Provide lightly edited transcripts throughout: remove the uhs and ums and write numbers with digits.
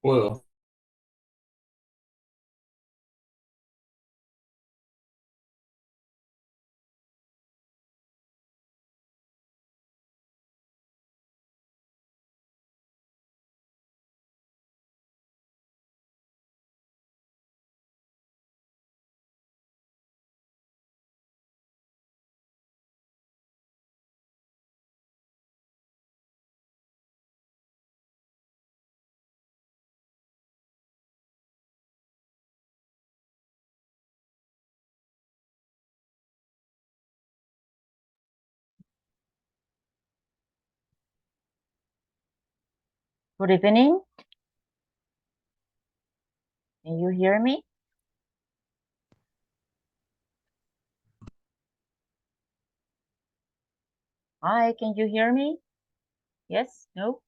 Puedo. Good evening. Can you hear me? Hi, can you hear me? Yes? No?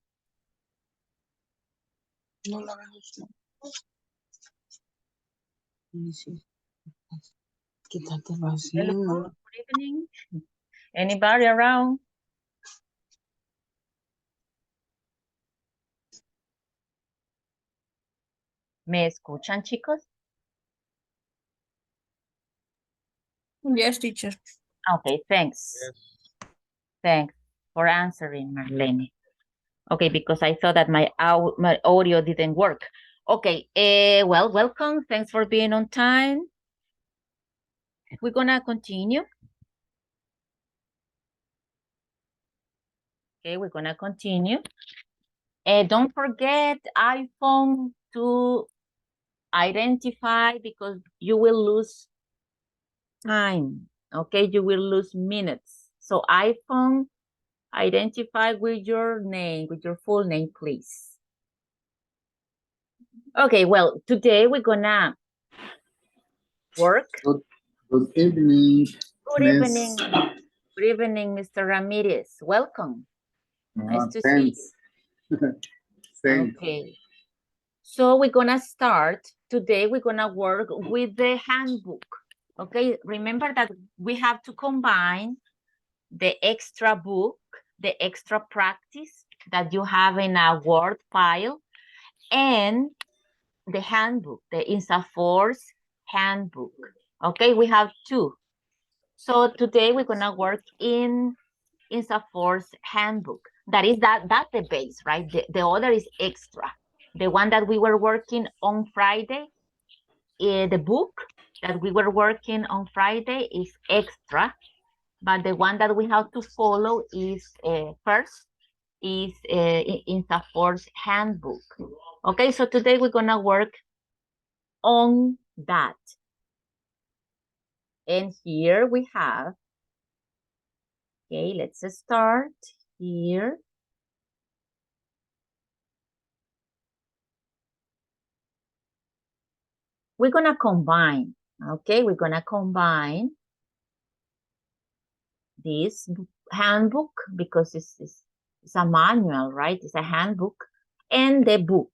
No la vemos, no. Sí. Quítate vacío, Hello, no. good evening. Anybody around? ¿Me escuchan, chicos? Yes, teacher. Okay, thanks. Yes. Thanks for answering, Marlene. Okay, because I thought that my audio didn't work. Okay, well, welcome. Thanks for being on time. We're gonna continue. Okay, we're gonna continue. Don't forget iPhone to identify because you will lose time. Okay, you will lose minutes. So iPhone, identify with your name, with your full name, please. Okay, well, today we're gonna work. Good evening. Good evening. Good evening, Mr. Ramirez. Welcome. Nice to see you. Thanks. Okay. So we're gonna start. Today we're gonna work with the handbook. Okay, remember that we have to combine the extra book, the extra practice that you have in a Word file, and the handbook, the INSAFORCE handbook. Okay, we have two. So today we're gonna work in INSAFORCE handbook. That's the base, right? The other is extra. The one that we were working on Friday, the book that we were working on Friday is extra, but the one that we have to follow is first is INSAFORCE handbook. Okay, so today we're gonna work on that. And here we have, okay, let's start here. We're gonna combine, okay? We're gonna combine this handbook because it's a manual, right? It's a handbook, and the book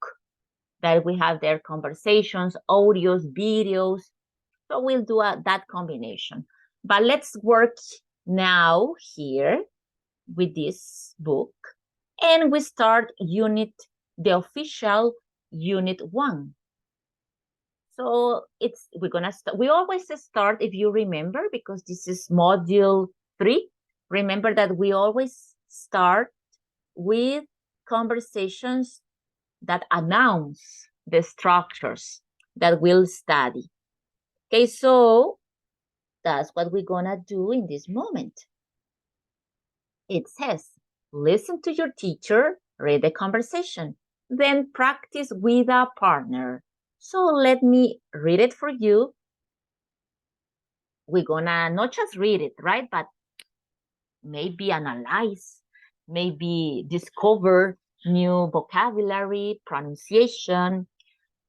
that we have there, conversations, audios, videos. So we'll do that combination. But let's work now here with this book, and we start the official unit 1. So we're gonna start. We always start, if you remember, because this is module 3. Remember that we always start with conversations that announce the structures that we'll study. Okay, so that's what we're gonna do in this moment. It says, listen to your teacher, read the conversation, then practice with a partner. So let me read it for you. We're gonna not just read it, right? But maybe analyze, maybe discover new vocabulary, pronunciation.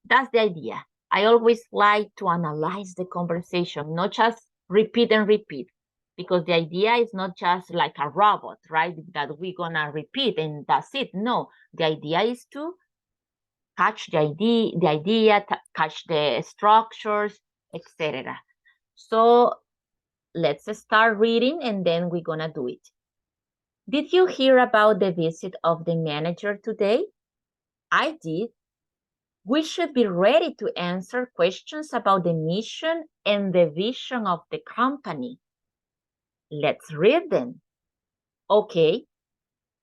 That's the idea. I always like to analyze the conversation, not just repeat and repeat, because the idea is not just like a robot, right? That we're gonna repeat and that's it. No, the idea is to catch the idea, catch the structures, etc. So let's start reading and then we're gonna do it. Did you hear about the visit of the manager today? I did. We should be ready to answer questions about the mission and the vision of the company. Let's read them. Okay.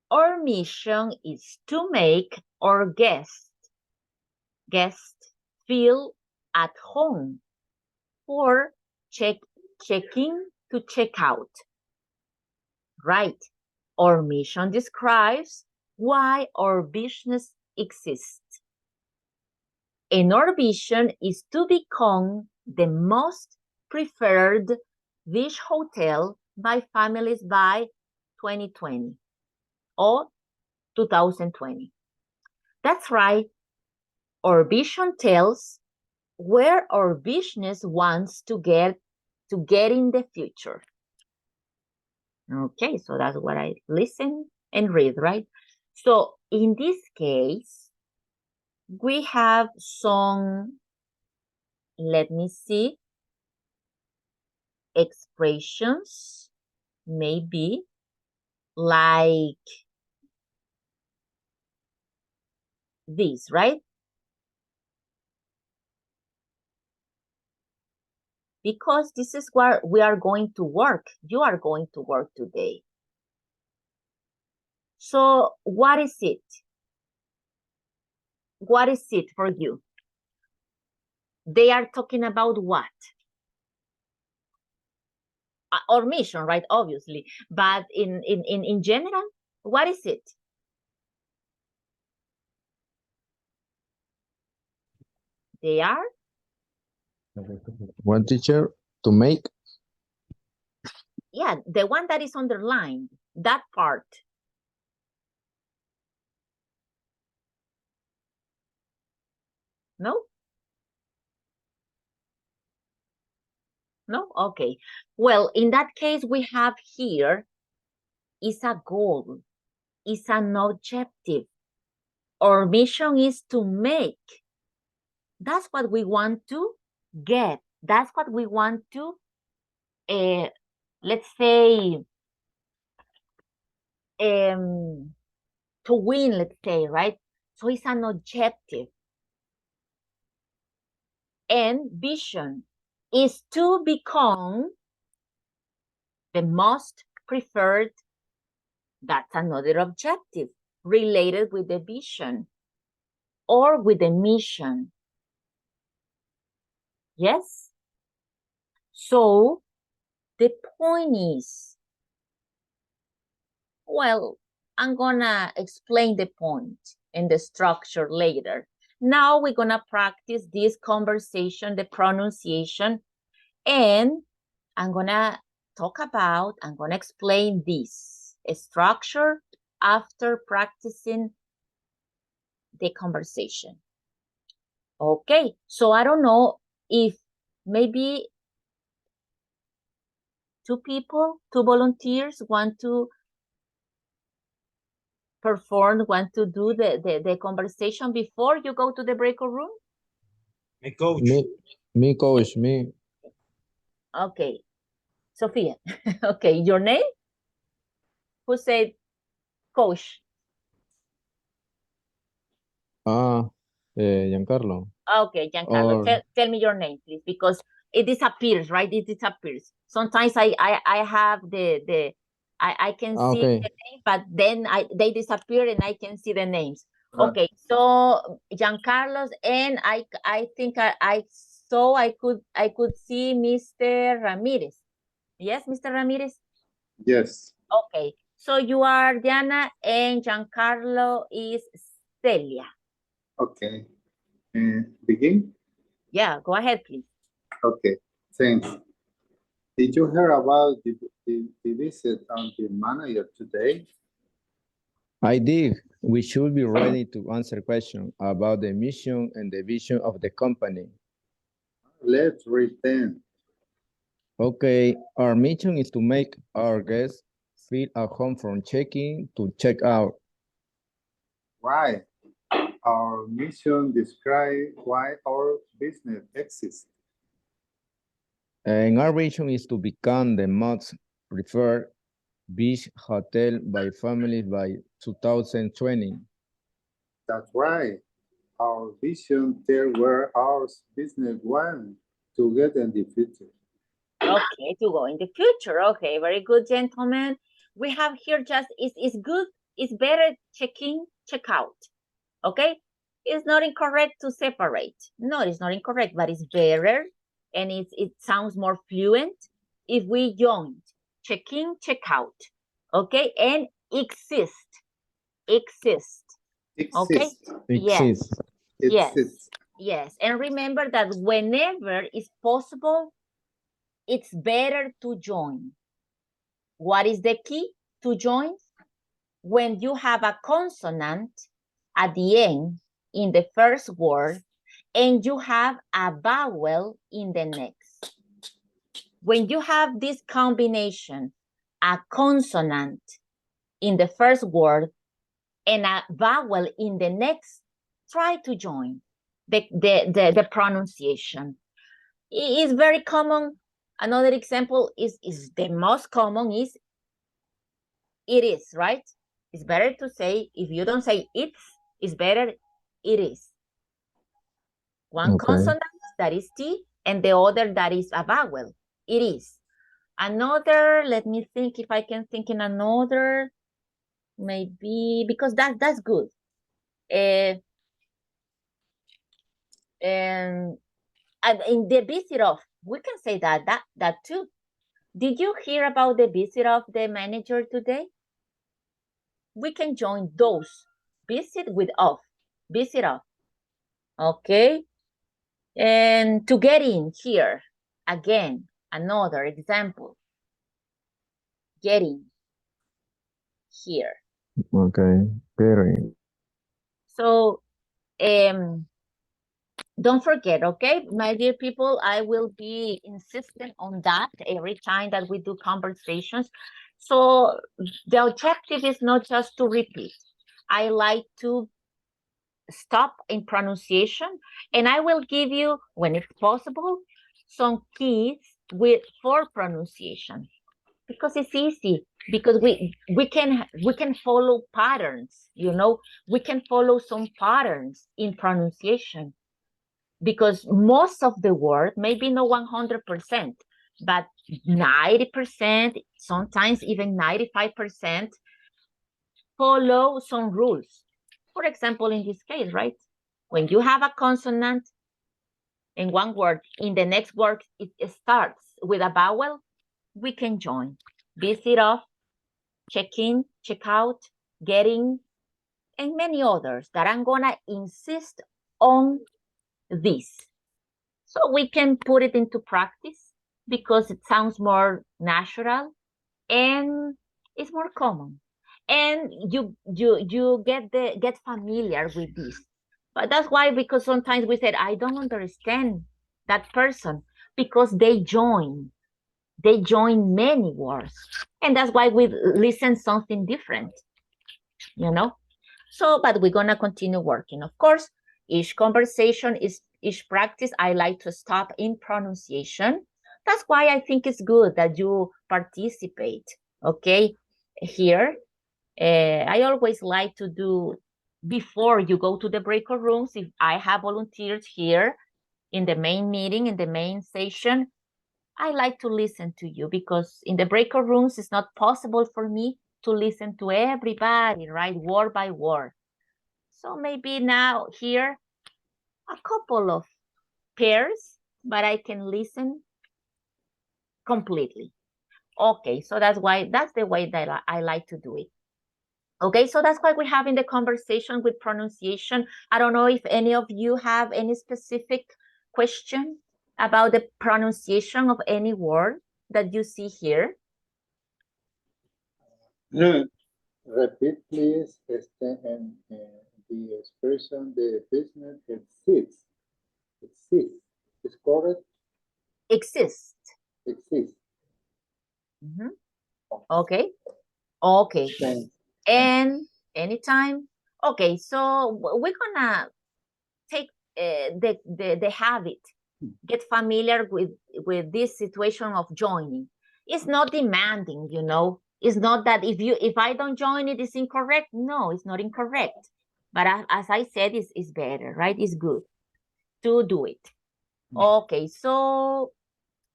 Our mission is to make our guests feel at home for check-in to check out. Right. Our mission describes why our business exists. And our vision is to become the most preferred beach hotel by families by 2020 or 2020. That's right. Our vision tells where our business wants to get in the future. Okay, so that's what I listen and read, right? So in this case, we have some, let me see, expressions, maybe like this, right? Because this is where we are going to work. You are going to work today. So what is it? What is it for you? They are talking about what? Our mission, right? Obviously. But in general, what is it? They are? One teacher to make. Yeah, the one that is underlined, that part. No? No? Okay. Well, in that case, we have here is a goal, is an objective. Our mission is to make. That's what we want to get. That's what we want to, let's say, to win, let's say, right? So it's an objective. And vision is to become the most preferred. That's another objective related with the vision or with the mission. Yes? So the point is, well, I'm gonna explain the point and the structure later. Now we're gonna practice this conversation, the pronunciation, and I'm gonna explain this structure after practicing the conversation. Okay, so I don't know if maybe two volunteers want to do the conversation before you go to the breakout room? Me, coach. Me, coach, me. Okay, Sofia. Okay, your name? Who said coach? Giancarlo. Okay, Giancarlo, tell me your name, please, because it disappears, right? It disappears. Sometimes I have I can see the name, but then they disappear and I can see the names. Okay, so Giancarlo, and I think I could see Mr. Ramirez. Yes, Mr. Ramirez? Yes. Okay, so you are Diana and Giancarlo is Celia. Okay. Begin? Yeah, go ahead, please. Okay, thanks. Did you hear about the visit on the manager today? I did. We should be ready to answer questions about the mission and the vision of the company. Let's read them. Okay, our mission is to make our guests feel at home from check-in to check-out. Right. Our mission describes why our business exists. And our vision is to become the most preferred beach hotel by families by 2020. That's right. our vision there where our business want to get in the future. Okay, to go in the future. Okay, very good, gentlemen. We have here just, it's good, it's better check in, check out. Okay, it's not incorrect to separate. No, it's not incorrect, but it's better and it sounds more fluent if we joined check in, check out. Okay, and exist. Okay, yes, Exist. yes, Exist. yes. And remember that whenever it's possible, it's better to join. What is the key to join? When you have a consonant at the end in the first word and you have a vowel in the next. When you have this combination, a consonant in the first word and a vowel in the next, try to join the pronunciation. It is very common. Another example is the most common is it is, right? It's better to say, if you don't say it's better it is. One consonant, that is T, and the other that is a vowel, it is. Another, let me think if I can think in another, maybe, because that's good. And in the visit of, we can say that too. Did you hear about the visit of the manager today? We can join those, visit with of, visit of. Okay. And to get in here, again, another example. Getting here. Okay, getting. So don't forget, okay, my dear people, I will be insistent on that every time that we do conversations. So the objective is not just to repeat. I like to stop in pronunciation, and I will give you, when it's possible, some keys for pronunciation, because it's easy, because we can follow patterns, you know, we can follow some patterns in pronunciation, because most of the word, maybe not 100%, but 90%, sometimes even 95%, follow some rules. For example, in this case, right? When you have a consonant in one word, in the next word, it starts with a vowel, we can join. Visit off, check in, check out, getting, and many others that I'm gonna insist on this. So we can put it into practice because it sounds more natural and it's more common. And you get familiar with this. But that's why, because sometimes we said, I don't understand that person, because they join many words. And that's why we listen something different, you know? So, but we're gonna continue working. Of course, each conversation each practice, I like to stop in pronunciation. That's why I think it's good that you participate, okay? Here, I always like to do, before you go to the breakout rooms, if I have volunteers here in the main meeting, in the main session, I like to listen to you, because in the breakout rooms, it's not possible for me to listen to everybody, right? Word by word. So maybe now here, a couple of pairs, but I can listen completely. Okay, so that's the way that I like to do it. Okay, so that's why we're having the conversation with pronunciation. I don't know if any of you have any specific question about the pronunciation of any word that you see here. Repeat, please, and the expression, the business exists. Exists. Is correct? Exist. Exists. Okay. Okay. Thanks. And anytime. Okay, so we're gonna take the habit, get familiar with this situation of joining. It's not demanding, you know. It's not that if I don't join it, it's incorrect. No, it's not incorrect. But as I said, it's better, right? It's good to do it. Okay, so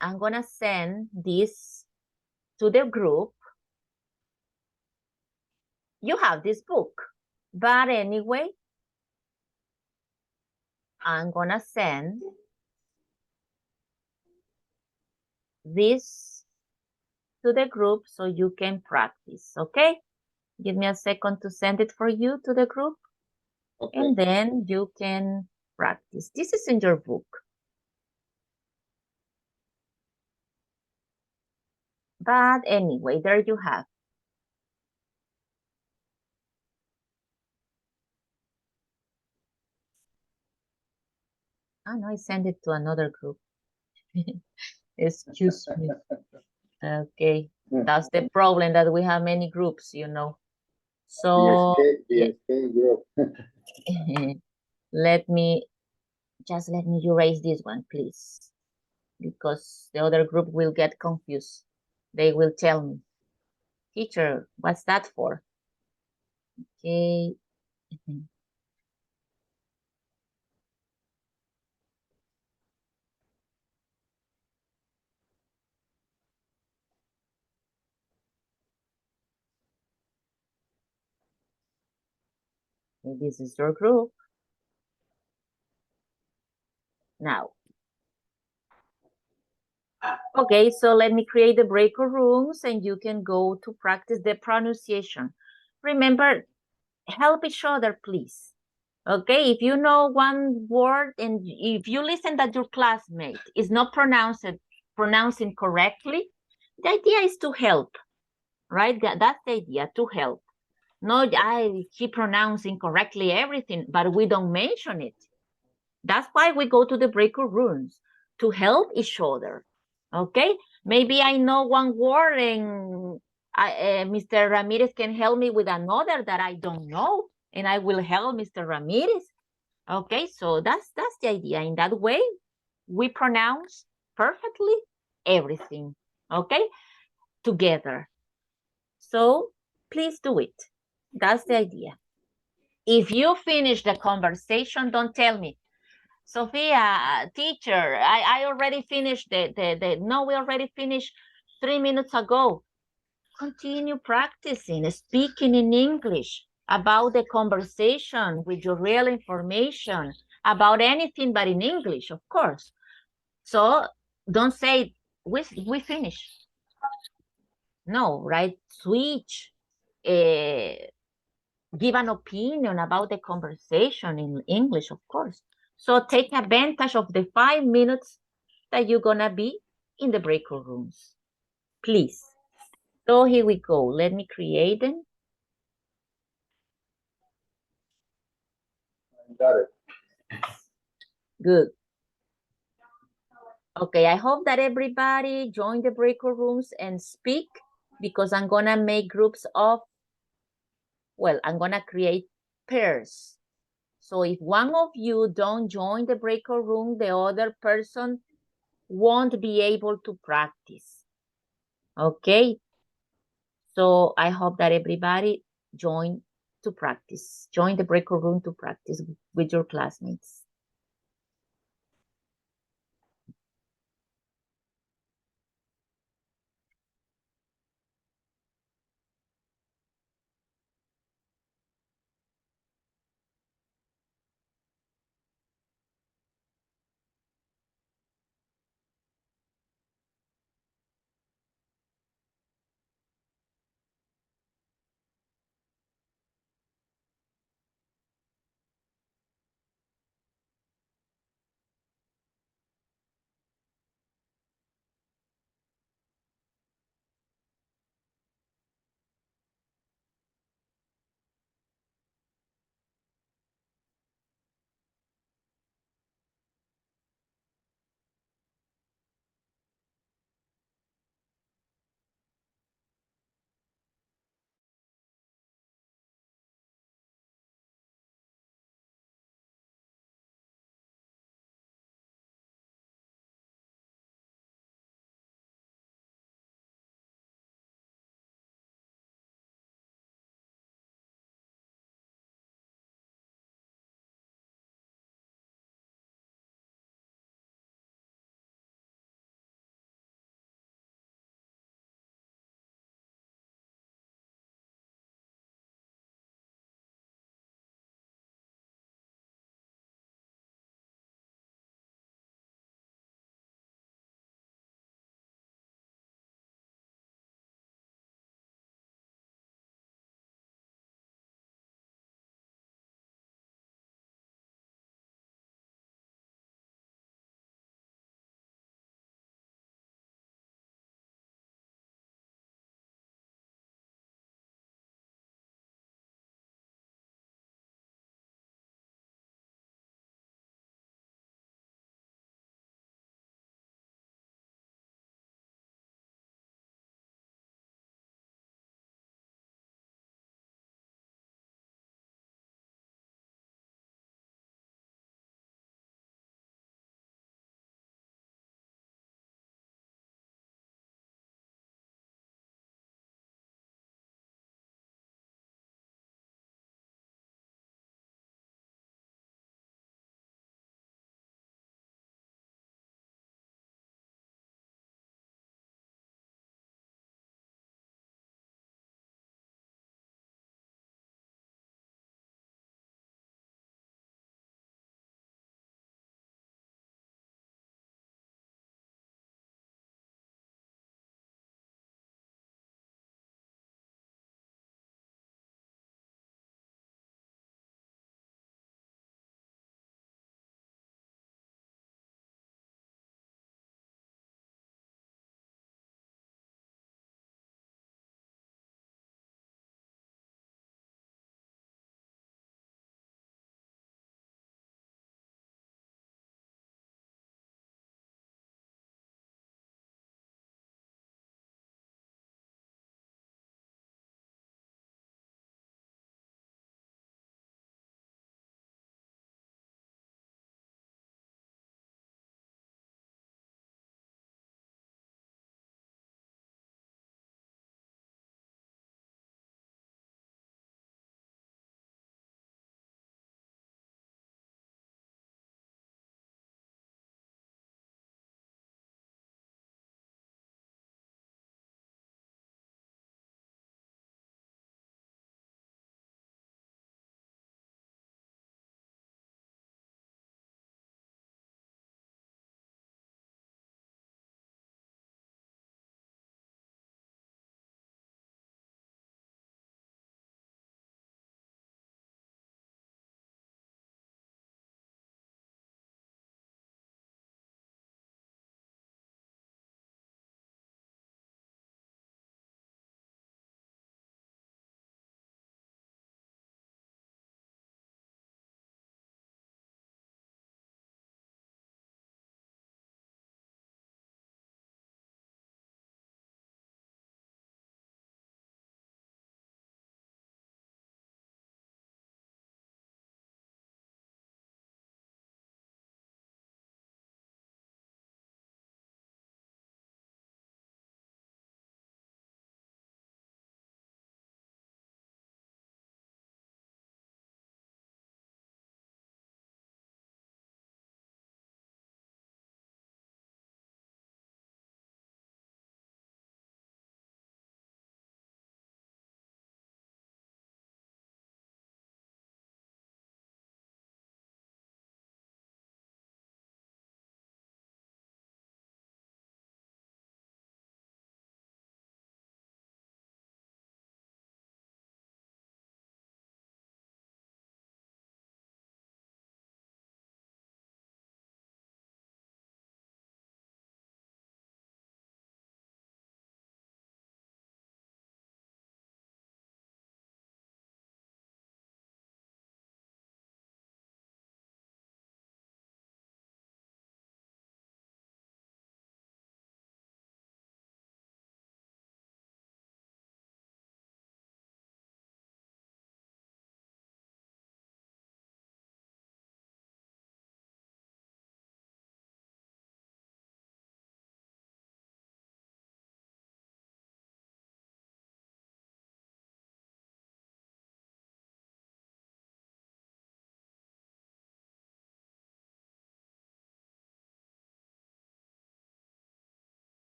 I'm gonna send this to the group. You have this book, but anyway, I'm gonna send this to the group so you can practice, okay? Give me a second to send it for you to the group, Okay. and then you can practice. This is in your book. But anyway, there you have. Oh no, I sent it to another group. Excuse me. Okay, that's the problem, that we have many groups, you know. So The escape group. let me erase this one, please, because the other group will get confused. They will tell me, teacher, what's that for? Okay. This is your group. Now, okay, so let me create the breakout rooms and you can go to practice the pronunciation. Remember, help each other, please. Okay, if you know one word and if you listen that your classmate is not pronouncing correctly, the idea is to help, right? That's the idea, to help. No, I keep pronouncing correctly everything, but we don't mention it. That's why we go to the breakout rooms, to help each other. Okay, maybe I know one word and Mr. Ramirez can help me with another that I don't know, and I will help Mr. Ramirez. Okay, so that's the idea. In that way, we pronounce perfectly everything, okay, together. So please do it. That's the idea. If you finish the conversation, don't tell me, Sofia, teacher, I already finished no, we already finished 3 minutes ago. Continue practicing, speaking in English about the conversation with your real information, about anything but in English, of course. So don't say, we finished. No, right? Switch. Give an opinion about the conversation in English, of course. So take advantage of the 5 minutes that you're gonna be in the breakout rooms, please. So here we go. Let me create them. Got it. Good. Okay, I hope that everybody join the breakout rooms and speak, because I'm gonna make groups of, well, I'm gonna create pairs. So if one of you don't join the breakout room, the other person won't be able to practice. Okay, so I hope that everybody join to practice, join the breakout room to practice with your classmates.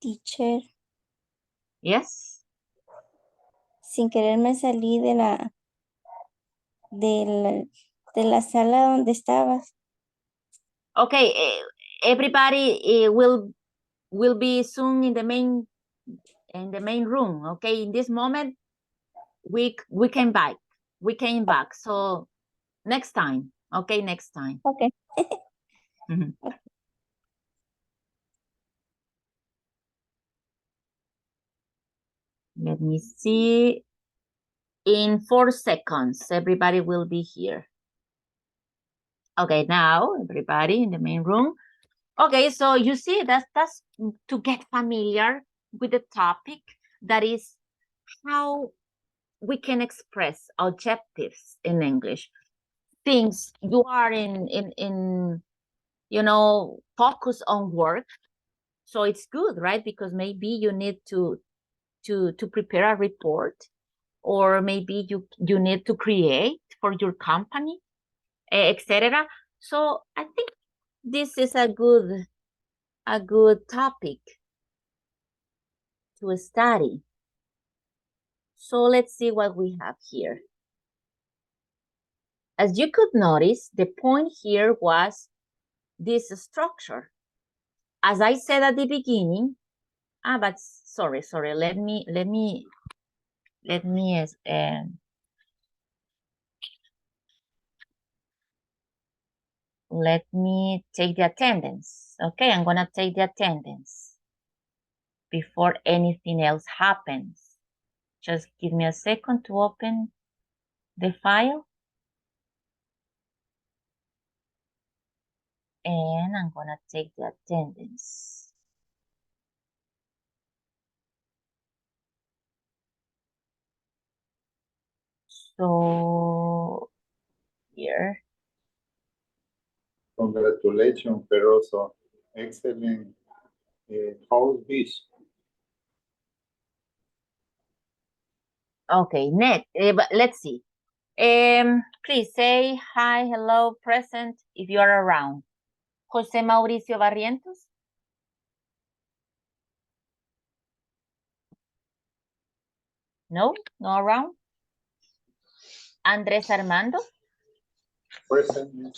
Teacher, Yes. sin querer me salí de la sala donde estabas. Okay, everybody will be soon in the main room. Okay, in this moment we came back. We came back. So next time. Okay, next time. Okay. Mhm. Let me see. In 4 seconds, everybody will be here. Okay, now everybody in the main room. Okay, so you see that's to get familiar with the topic, that is how we can express objectives in English. Things you are in focus on work. So it's good, right? Because maybe you need to prepare a report, or maybe you need to create for your company, etc. So I think this is a good topic to study. So let's see what we have here. As you could notice, the point here was this structure. As I said at the beginning, but sorry, let me take the attendance. Okay, I'm gonna take the attendance before anything else happens. Just give me a second to open the file. And I'm gonna take the attendance. So here. Congratulations, Peroso. Excellent house visit. Okay, next, but let's see. Please say hi, hello, present, if you are around. José Mauricio Barrientos. No around. Andrés Armando. Present.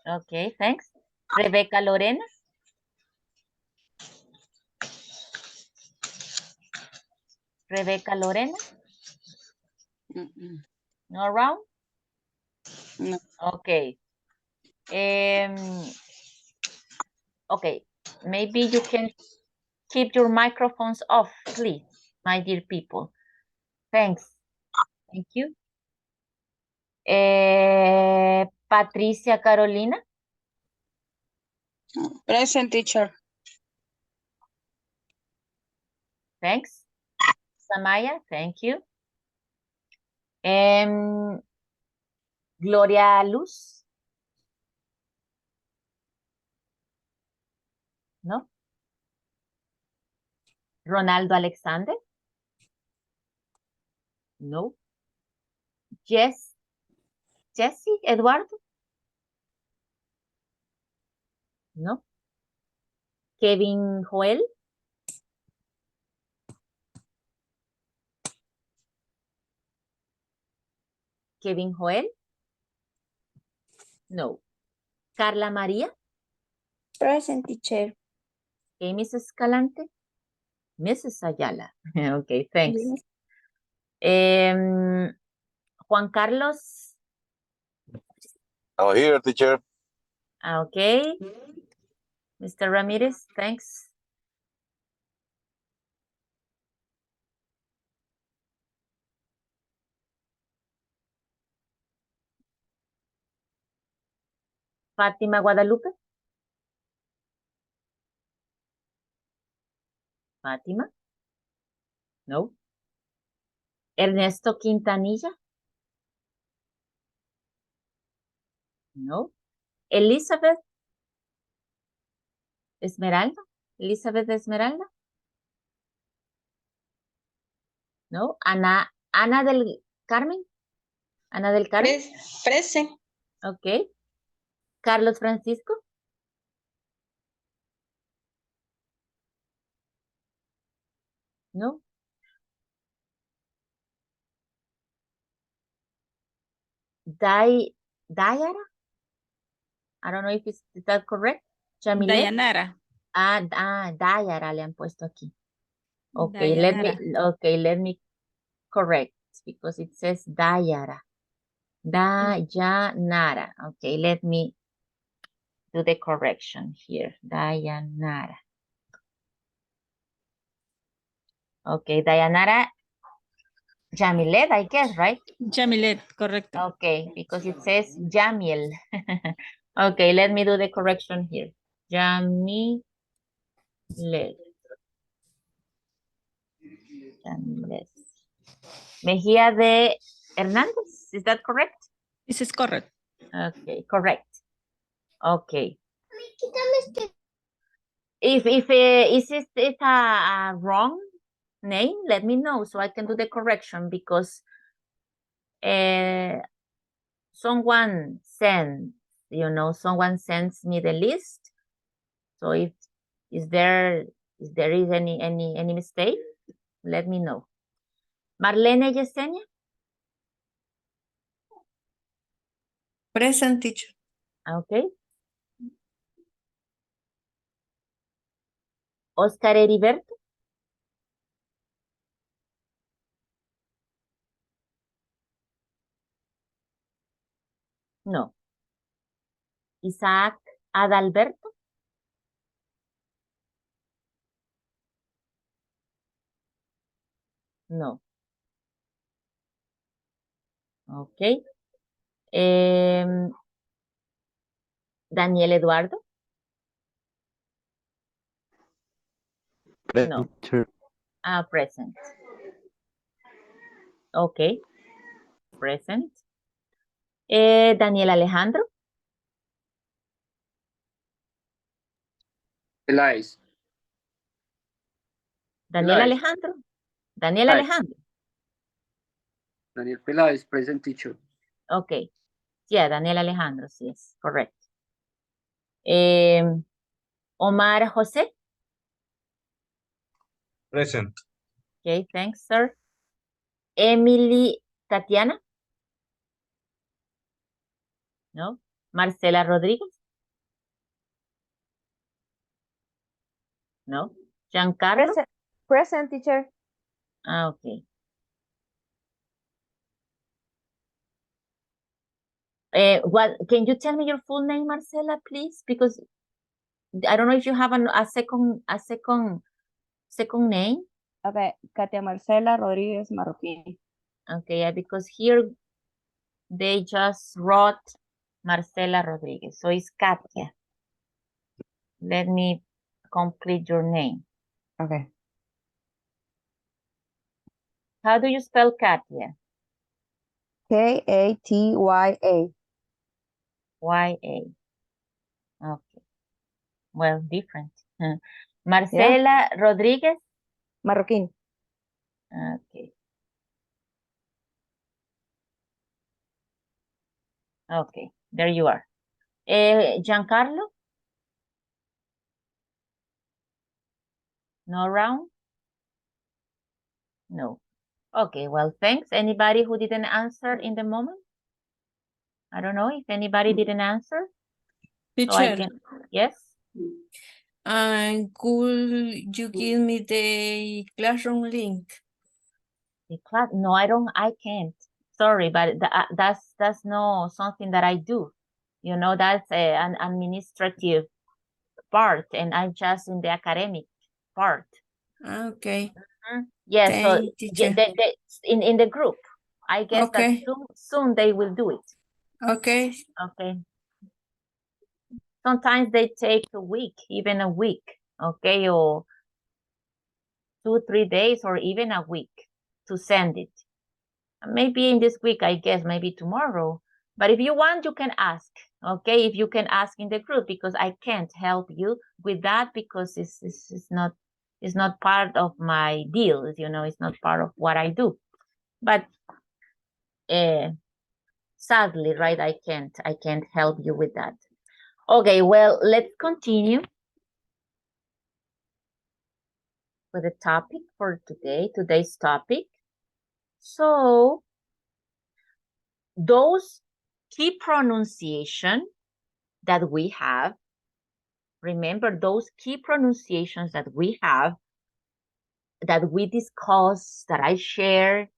Okay, thanks. Rebeca Lorena. Rebeca Lorena. No around? No. Okay. Okay, maybe you can keep your microphones off, please, my dear people. Thanks. Thank you. Patricia Carolina. Present, teacher. Thanks. Samaya, thank you. Gloria Luz. No. Ronaldo Alexander. No. Jesse Eduardo. No. Kevin Joel. Kevin Joel. No. Carla María. Present, teacher. Okay, Mrs. Escalante. Mrs. Ayala. Okay, thanks. Yes. Juan Carlos. Oh, here, teacher. Okay. Mr. Ramirez, thanks. Fátima Guadalupe. Fátima. No. Ernesto Quintanilla. No. Elizabeth Esmeralda. Elizabeth Esmeralda. No. Ana del Carmen. Ana del Carmen. Present. Ok. Carlos Francisco. No? Dayara? I don't know if is that correct. Jamilet? Dayanara. Dayara le han puesto aquí. Okay, let me correct because it says Dayara. Dayanara. Okay, let me do the correction here. Dayanara. Okay, Dayanara Jamilet, I guess, right? Jamilet, correcto. Okay, because it says Jamiel. Okay, let me do the correction here. Jamilet. Jamilet. Mejía de Hernández, is that correct? This is correct. Okay, correct. Okay. If it's a wrong name, let me know so I can do the correction because someone sends me the list. So if there is any mistake, let me know. Marlene Yesenia? Present, teacher. Okay. Oscar Heriberto? No. Isaac Adalberto? No. Okay. Daniel Eduardo? No. Present. Okay. Present. Daniel Alejandro? Elias. Daniel Elias. Alejandro? Daniel Hi. Alejandro? Daniel Peláez, present teacher. Okay. Yeah, Daniel Alejandro, yes, correct. Omar José? Present. Okay, thanks, sir. Emily Tatiana? No. Marcela Rodríguez? No. Giancarlo? Present, teacher. Okay. What can you tell me your full name, Marcela, please? Because I don't know if you have a second name. Okay, Katia Marcela Rodríguez Marroquín. Okay, yeah, because here they just wrote Marcela Rodríguez, so it's Katia. Let me complete your name. Okay. How do you spell Katia? Katya. Y-A. Okay. Well, different. Marcela Rodríguez. Marroquín. Okay. Okay, there you are. Giancarlo? No round? No. Okay, well, thanks. Anybody who didn't answer in the moment? I don't know if anybody didn't answer. So I Teacher, can, yes? could you give me the classroom link? The class, no, I can't. Sorry, but that's no something that I do. You know, that's an administrative part and I'm just in the academic part. Okay. Yes, so Thank you, teacher. in the group, I guess Okay. that soon they will do it. Okay. Okay. Sometimes they take a week, even a week, okay, or 2-3 days, or even a week to send it. Maybe in this week, I guess, maybe tomorrow. But if you want, you can ask, okay? If you can ask in the group, because I can't help you with that because it's not part of my deal, you know, it's not part of what I do. But sadly, right, I can't help you with that. Okay, well, let's continue. for the topic for today, today's topic. So those key pronunciation that we have, remember those key pronunciations that we have, that we discuss, that I share,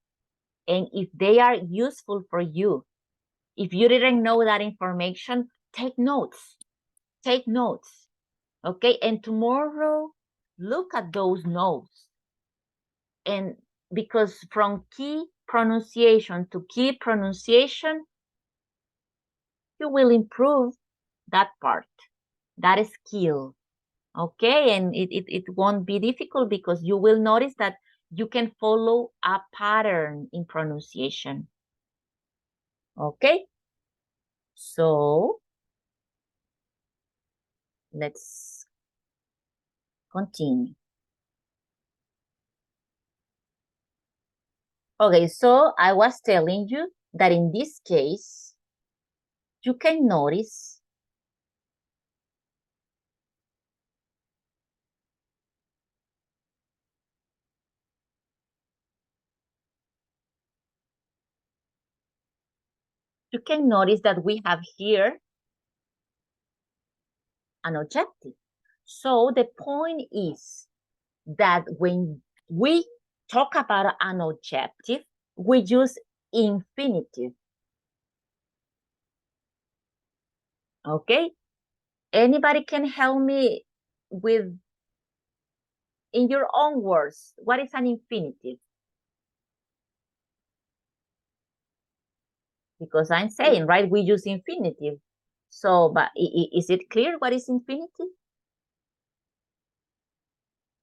and if they are useful for you, if you didn't know that information, take notes, okay? And tomorrow, look at those notes. And because from key pronunciation to key pronunciation, you will improve that part, that skill, okay? And it won't be difficult because you will notice that you can follow a pattern in pronunciation, okay? So let's continue. Okay, so I was telling you that in this case, you can notice that we have here an objective. So the point is that when we talk about an objective, we use infinitive. Okay? Anybody can help me with, in your own words, what is an infinitive? Because I'm saying, right, we use infinitive. So, but is it clear what is infinitive?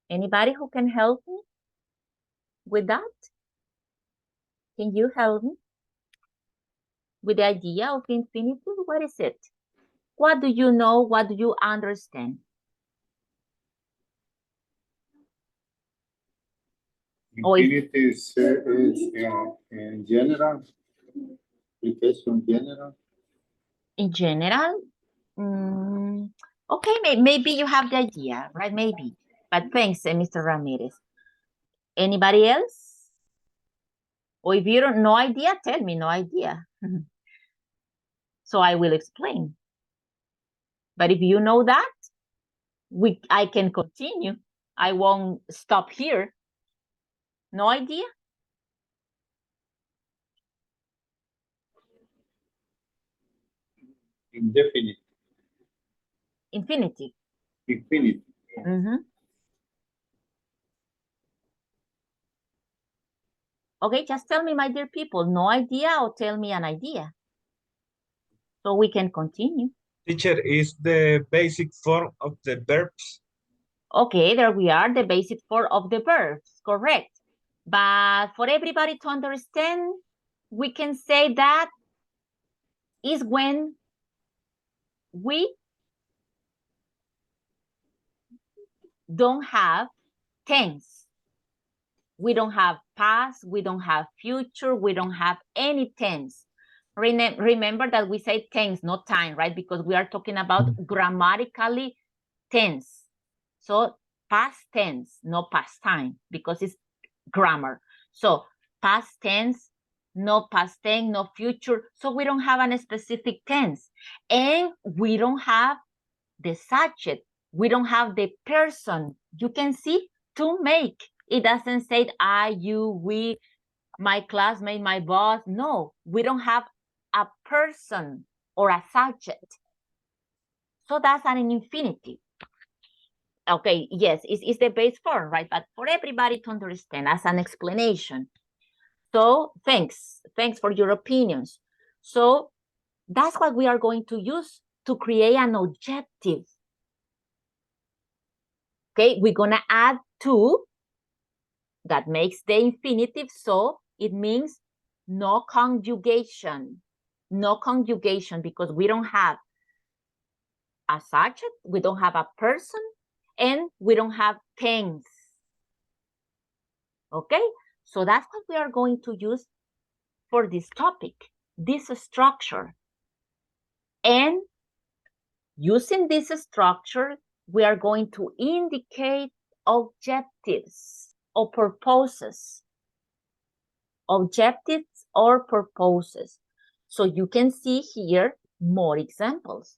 Anybody who can help me with that? Can you help me with the idea of infinitive? What is it? What do you know? What do you understand? Infinitive is in general, application general. In general, okay, maybe you have the idea, right? Maybe. But thanks, Mr. Ramirez. Anybody else? Or if you don't no idea, tell me no idea. So I will explain. But if you know that, I can continue. I won't stop here. No idea? Indefinite. Infinitive. Infinite. Okay, just tell me, my dear people, no idea or tell me an idea. So we can continue. Teacher, is the basic form of the verbs. Okay, there we are, the basic form of the verbs, correct. But for everybody to understand, we can say that is when we don't have tense. We don't have past, we don't have future, we don't have any tense. Remember that we say tense, not time, right? Because we are talking about grammatically tense. So past tense, no past time, because it's grammar. So past tense, no past tense, no future. So we don't have a specific tense. And we don't have the subject. We don't have the person. You can see to make. It doesn't say I, you, we, my classmate, my boss. No, we don't have a person or a subject. So that's an infinitive. Okay, yes, it's the base form, right? But for everybody to understand as an explanation. So thanks for your opinions. So that's what we are going to use to create an objective. Okay, we're gonna add to that makes the infinitive, so it means no conjugation. No conjugation because we don't have a subject, we don't have a person, and we don't have tense. Okay, so that's what we are going to use for this topic, this structure. And using this structure, we are going to indicate objectives or purposes. Objectives or purposes. So you can see here more examples.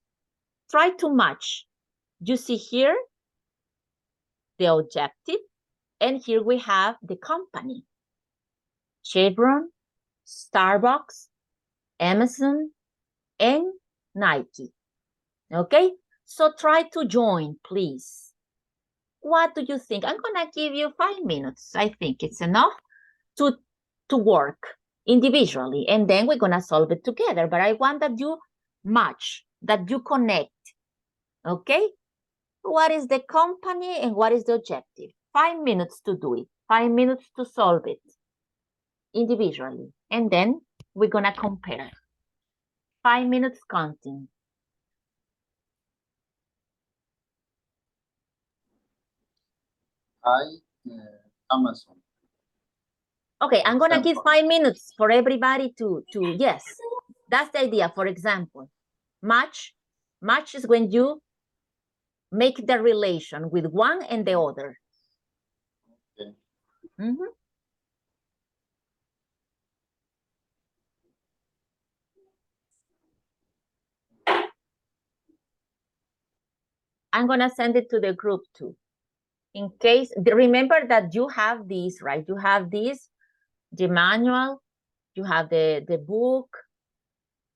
Try to match. You see here the objective, and here we have the company. Chevron, Starbucks, Amazon, and Nike. Okay, so try to join, please. What do you think? I'm gonna give you 5 minutes. I think it's enough to work individually, and then we're gonna solve it together. But I want that you match, that you connect. Okay? What is the company and what is the objective? 5 minutes to do it. 5 minutes to solve it individually, and then we're gonna compare. 5 minutes counting. Amazon. Okay, I'm gonna give Example. 5 minutes for everybody to yes. That's the idea. For example, match is when you make the relation with one and the other. Okay. Mhm. I'm gonna send it to the group too. In case, remember that you have these, right? You have this, the manual, you have the book,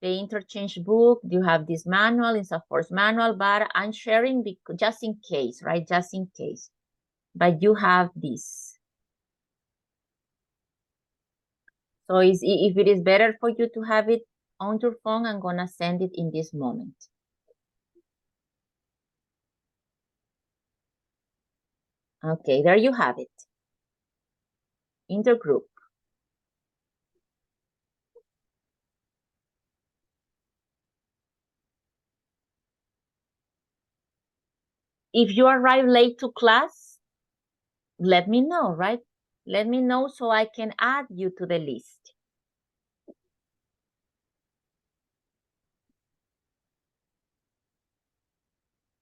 the interchange book, you have this manual, it's a first manual, but I'm sharing because, just in case, right? Just in case. But you have this. So if it is better for you to have it on your phone, I'm gonna send it in this moment. Okay, there you have it. In the group. If you arrive late to class, let me know, right? Let me know so I can add you to the list.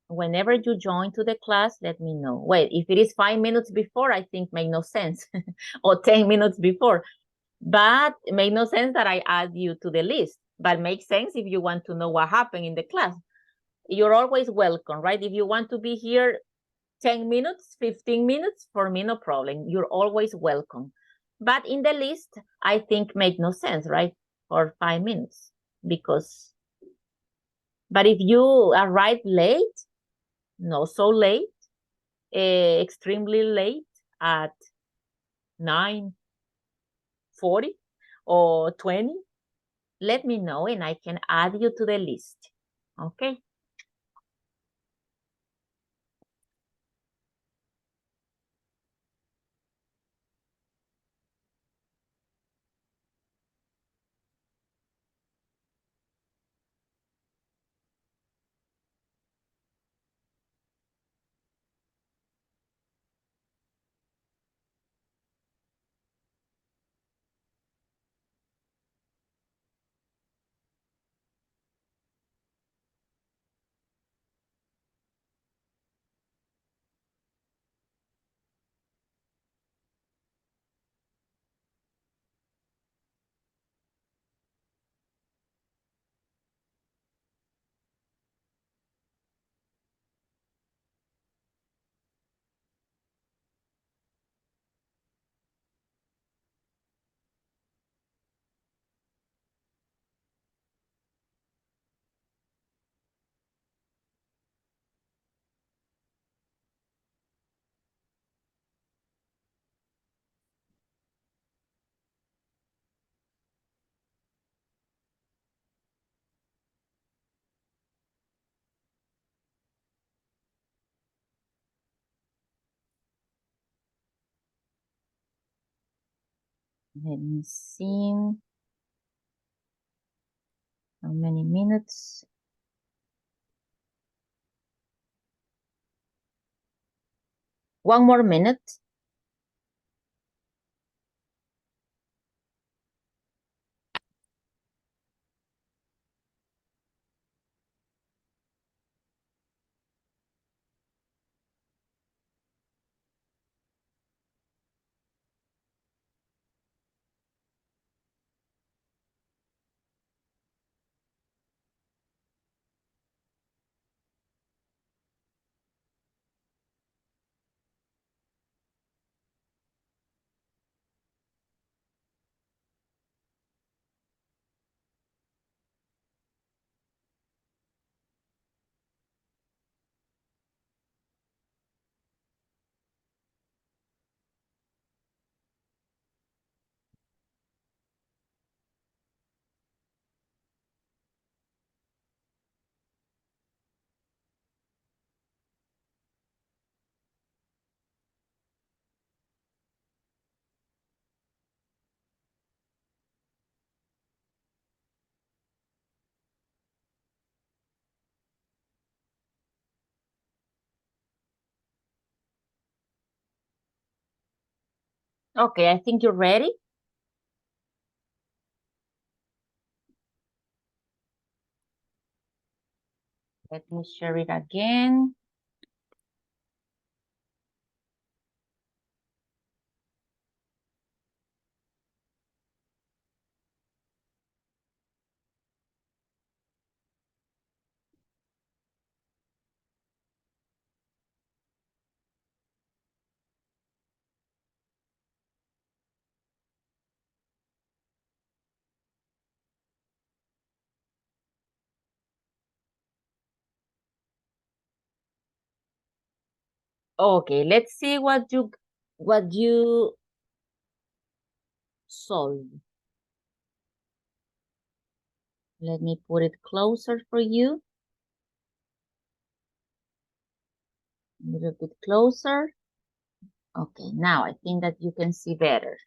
Whenever you join to the class, let me know. Wait, if it is 5 minutes before, I think make no sense. Or 10 minutes before. But it make no sense that I add you to the list. But makes sense if you want to know what happened in the class. You're always welcome, right? If you want to be here 10 minutes, 15 minutes, for me, no problem. You're always welcome. But in the list, I think make no sense, right? For 5 minutes. But if you arrive late, not so late, extremely late at 9:40 or 20, let me know and I can add you to the list. Okay. Let me see. How many minutes? One more minute. Okay, I think you're ready. Let me share it again. Okay, let's see what you solve. Let me put it closer for you. A little bit closer. Okay, now I think that you can see better.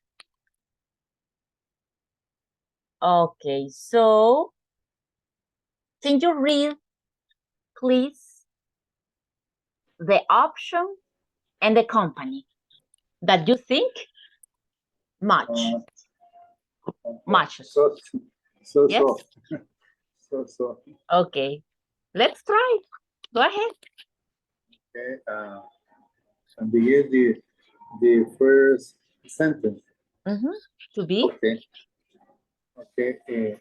Okay, so can you read, please, the option and the company that you think much? Okay. Much. So. Yes? So. Okay, let's try. Go ahead. Okay. And begin the first sentence. To be. Okay. Okay.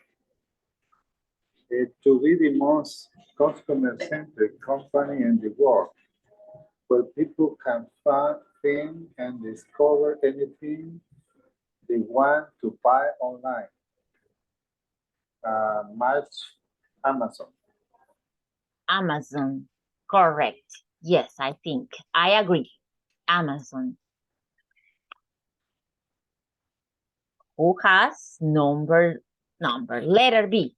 To be the most customer-centric company in the world, where people can find and discover anything they want to buy online. Match Amazon. Amazon. Correct. Yes, I think. I agree. Amazon. Who has number? Letter B.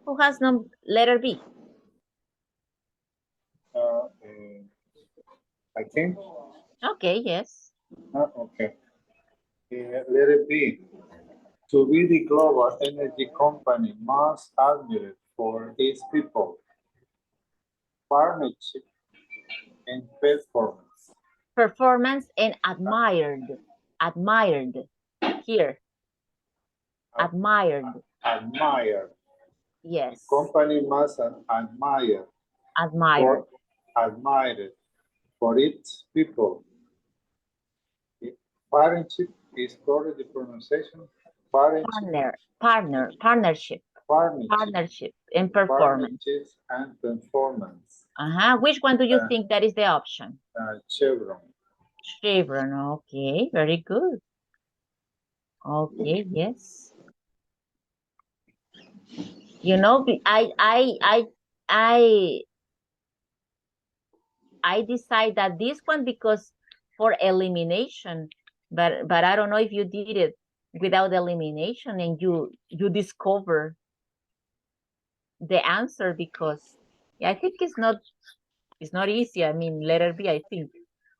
Who has letter B? I think. Okay, yes. Okay. Letter B. To be the global energy company most admired for its people, partnership, and performance. Performance and admired. Admired. Here. Admired. Admire. Yes. Company must admire. Admired. Admired for its people. Partnership is correct the pronunciation. Partnership. Partnership. Partnership and performance. Partnerships and performance. Which one do you think that is the option? Chevron. Chevron. Okay, very good. Okay, yes. You know, I decide that this one because for elimination, but I don't know if you did it without elimination and you discover the answer because I think it's not easy. I mean, letter B, I think.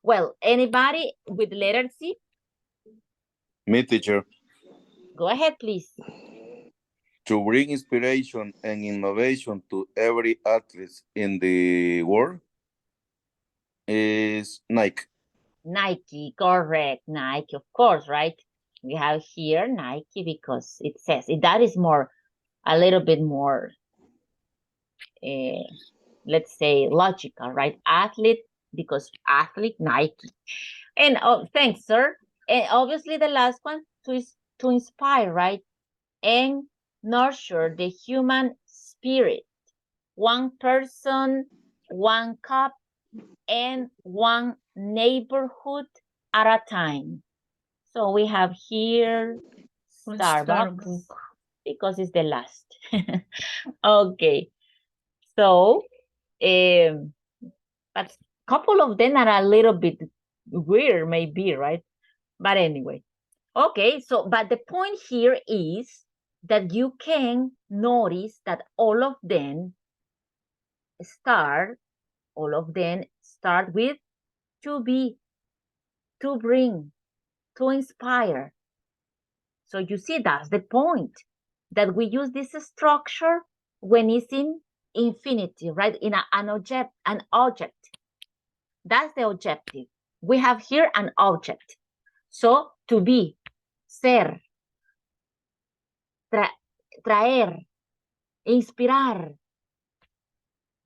Well, anybody with letter C? Me, teacher. Go ahead, please. To bring inspiration and innovation to every athlete in the world is Nike. Nike, correct. Nike, of course, right? We have here Nike because it says that is a little bit more, let's say, logical, right? Athlete, because athlete, Nike. And thanks, sir. And obviously the last one to inspire, right? And nurture the human spirit. One person, one cup, and one neighborhood at a time. So we have here Starbucks because it's the last. Okay. So, but a couple of them are a little bit weird, maybe, right? But anyway. Okay, so, but the point here is that you can notice that all of them start with to be, to bring, to inspire. So you see, that's the point, that we use this structure when it's in infinitive, right? In an object. That's the objective. We have here an object. So, to be, ser, traer, inspirar,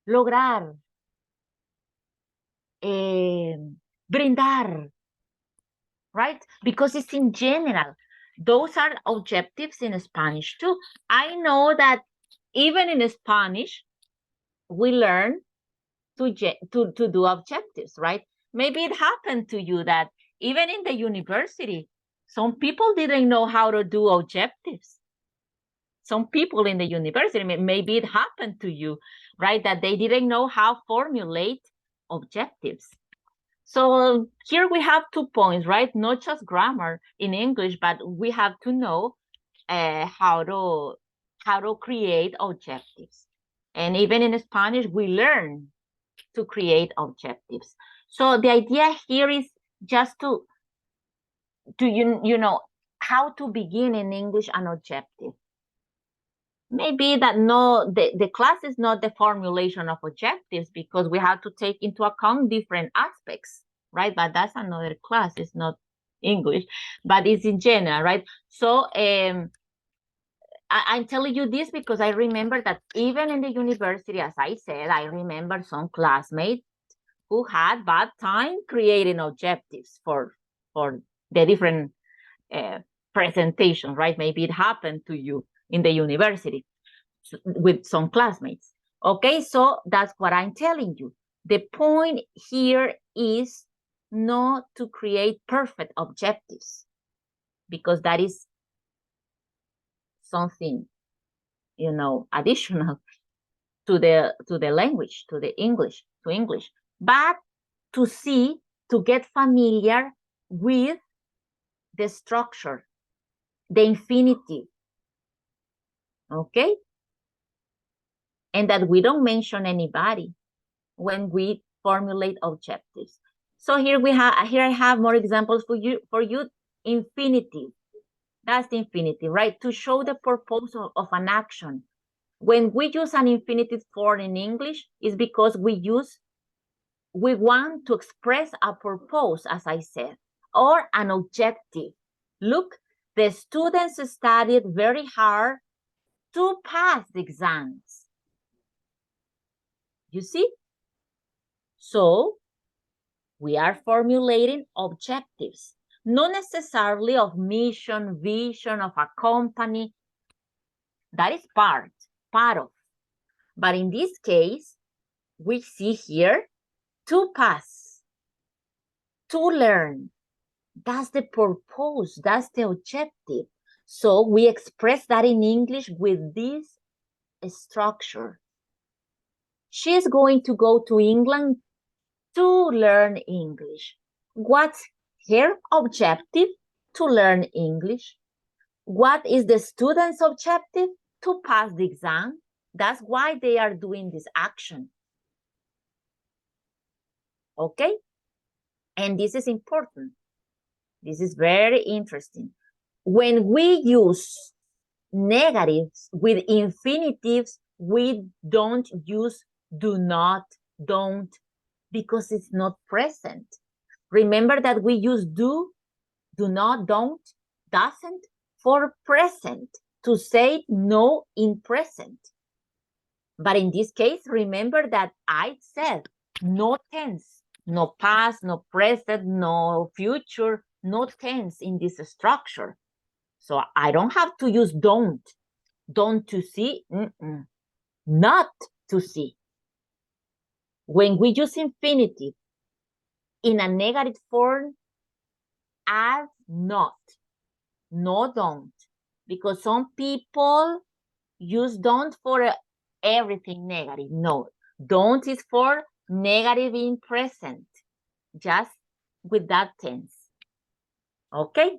lograr, brindar, right? Because it's in general. Those are objectives in Spanish too. I know that even in Spanish, we learn to do objectives, right? Maybe it happened to you that even in the university, some people didn't know how to do objectives. Some people in the university, maybe it happened to you, right? That they didn't know how to formulate objectives. So here we have 2 points, right? Not just grammar in English, but we have to know how to create objectives. And even in Spanish, we learn to create objectives. So the idea here is just to you know how to begin in English an objective. Maybe that the class is not the formulation of objectives because we have to take into account different aspects, right? But that's another class. It's not English, but it's in general, right? So I'm telling you this because I remember that even in the university, as I said, I remember some classmates who had bad time creating objectives for the different presentations, right? Maybe it happened to you in the university with some classmates. Okay, so that's what I'm telling you. The point here is not to create perfect objectives because that is something, additional to the language, to English, but to get familiar with the structure, the infinitive, okay? And that we don't mention anybody when we formulate objectives. So here I have more examples for you. Infinitive, that's the infinitive, right? To show the purpose of an action. When we use an infinitive form in English, it's because we want to express a purpose, as I said, or an objective. Look, the students studied very hard to pass the exams. You see? So, we are formulating objectives, not necessarily of mission, vision of a company. That is part of. But in this case, we see here to pass, to learn. That's the purpose, that's the objective. So we express that in English with this structure. She's going to go to England to learn English. What's her objective? To learn English. What is the student's objective? To pass the exam. That's why they are doing this action. Okay? And this is important. This is very interesting. When we use negatives with infinitives, we don't use do not, don't, because it's not present. Remember that we use do not, don't, doesn't for present, to say no in present. But in this case, remember that I said no tense, no past, no present, no future, no tense in this structure. So I don't have to use don't to see, not to see. When we use infinitive in a negative form, add not, no don't, because some people use don't for everything negative. No, don't is for negative in present, just with that tense. Okay?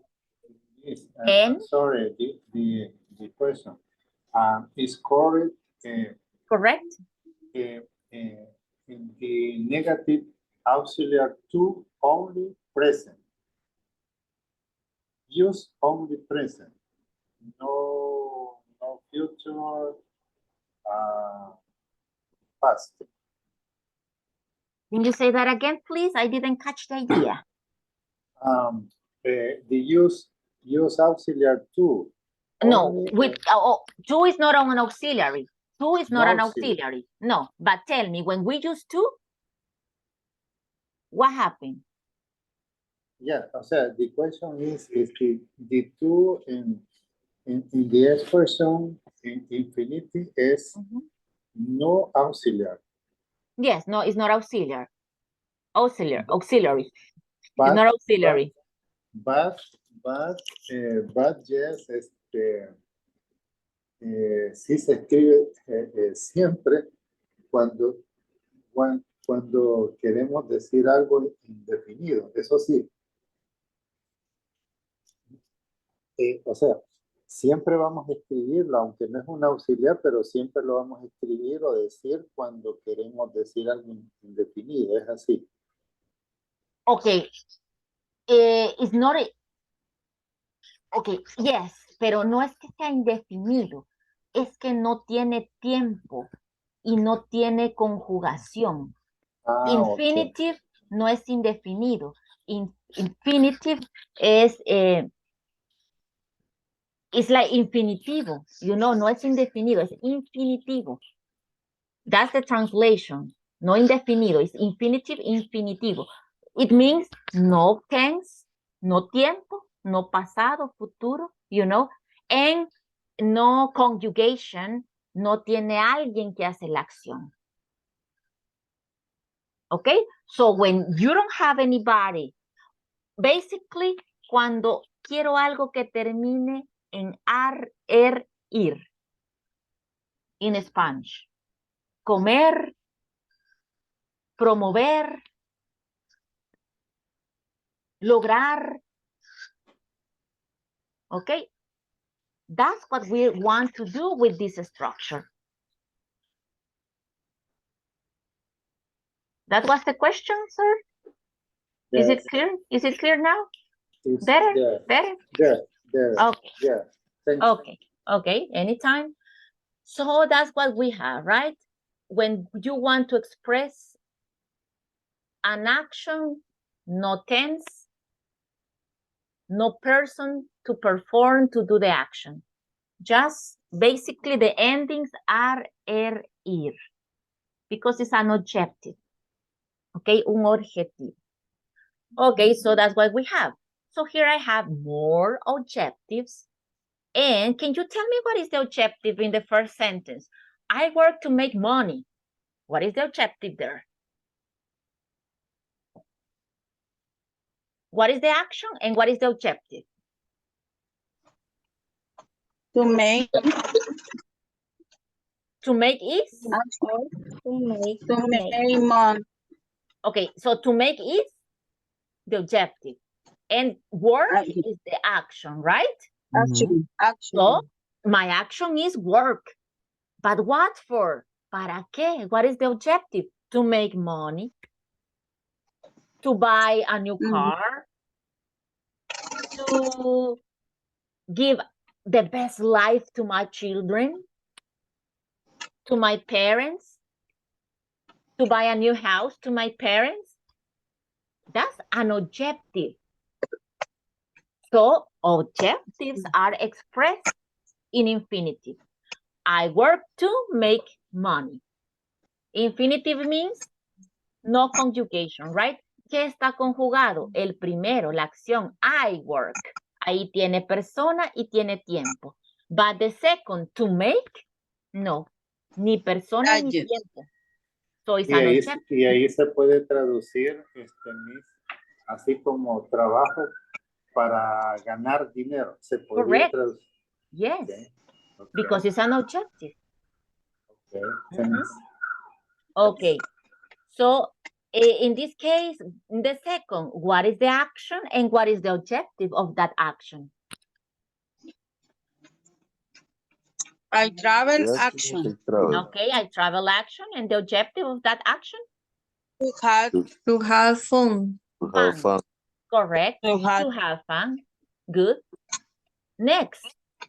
Yes, And sorry, the question is correct. Correct? In the negative auxiliary to only present. Use only present. No future. past. Can you say that again, please? I didn't catch the idea. The use auxiliary to. No, Only, with to is not an auxiliary. To is not an auxiliary. auxiliary. No, but tell me, when we use to, what happened? Yeah, o sea, the question is the two in the expression in infinity is no auxiliary. Yes, no, it's not auxiliary. Auxiliary. It's But, not auxiliary. But yes, sí se escribe siempre cuando queremos decir algo indefinido. Eso sí. O sea, siempre vamos a escribirlo, aunque no es un auxiliar, pero siempre lo vamos a escribir o decir cuando queremos decir algo indefinido. Es así. Okay. It's not a... Okay, yes, pero no es que sea indefinido, es que no tiene tiempo y no tiene conjugación. Infinitive no es indefinido. Infinitive es like infinitivo, no es indefinido, es infinitivo. That's the translation. No indefinido, es infinitive, infinitivo. It means no tense, no tiempo, no pasado, futuro, and no conjugation, no tiene alguien que hace la acción. Okay? So when you don't have anybody, basically, cuando quiero algo que termine en ir, in Spanish. Comer, promover, lograr. Okay? That's what we want to do with this structure. That was the question, sir? Yes. Is it clear? Is it clear now? It's, Better? yeah. Better? Yeah. Okay. Yeah. Thank you. Okay, anytime. So that's what we have, right? When you want to express an action, no tense, no person to perform, to do the action. Just basically the endings are ir, because it's an objective. Okay, un objetivo. Okay, so that's what we have. So here I have more objectives. And can you tell me what is the objective in the first sentence? I work to make money. What is the objective there? What is the action and what is the objective? To make is? to make money. Okay, so to make is the objective. And work is the action, right? Action. So my action is work. But what for? ¿Para qué? What is the objective? To make money. To buy a new car. To give the best life to my children. To my parents. To buy a new house to my parents. That's an objective. So objectives are expressed in infinitive. I work to make money. Infinitive means no conjugation, right? ¿Qué está conjugado? El primero, la acción, I work. Ahí tiene persona y tiene tiempo. But the second, to make, no. Ni persona ni tiempo. So it's an objective. Y ahí se puede traducir, así como trabajo para ganar dinero. Se podría traducir. Yes, okay. Because it's an objective. Okay. Okay, so in this case, the second, what is the action and what is the objective of that action? I travel action. Okay, I travel action and the objective of that action? To have fun. To have fun. Correct, to have fun. Good. Next,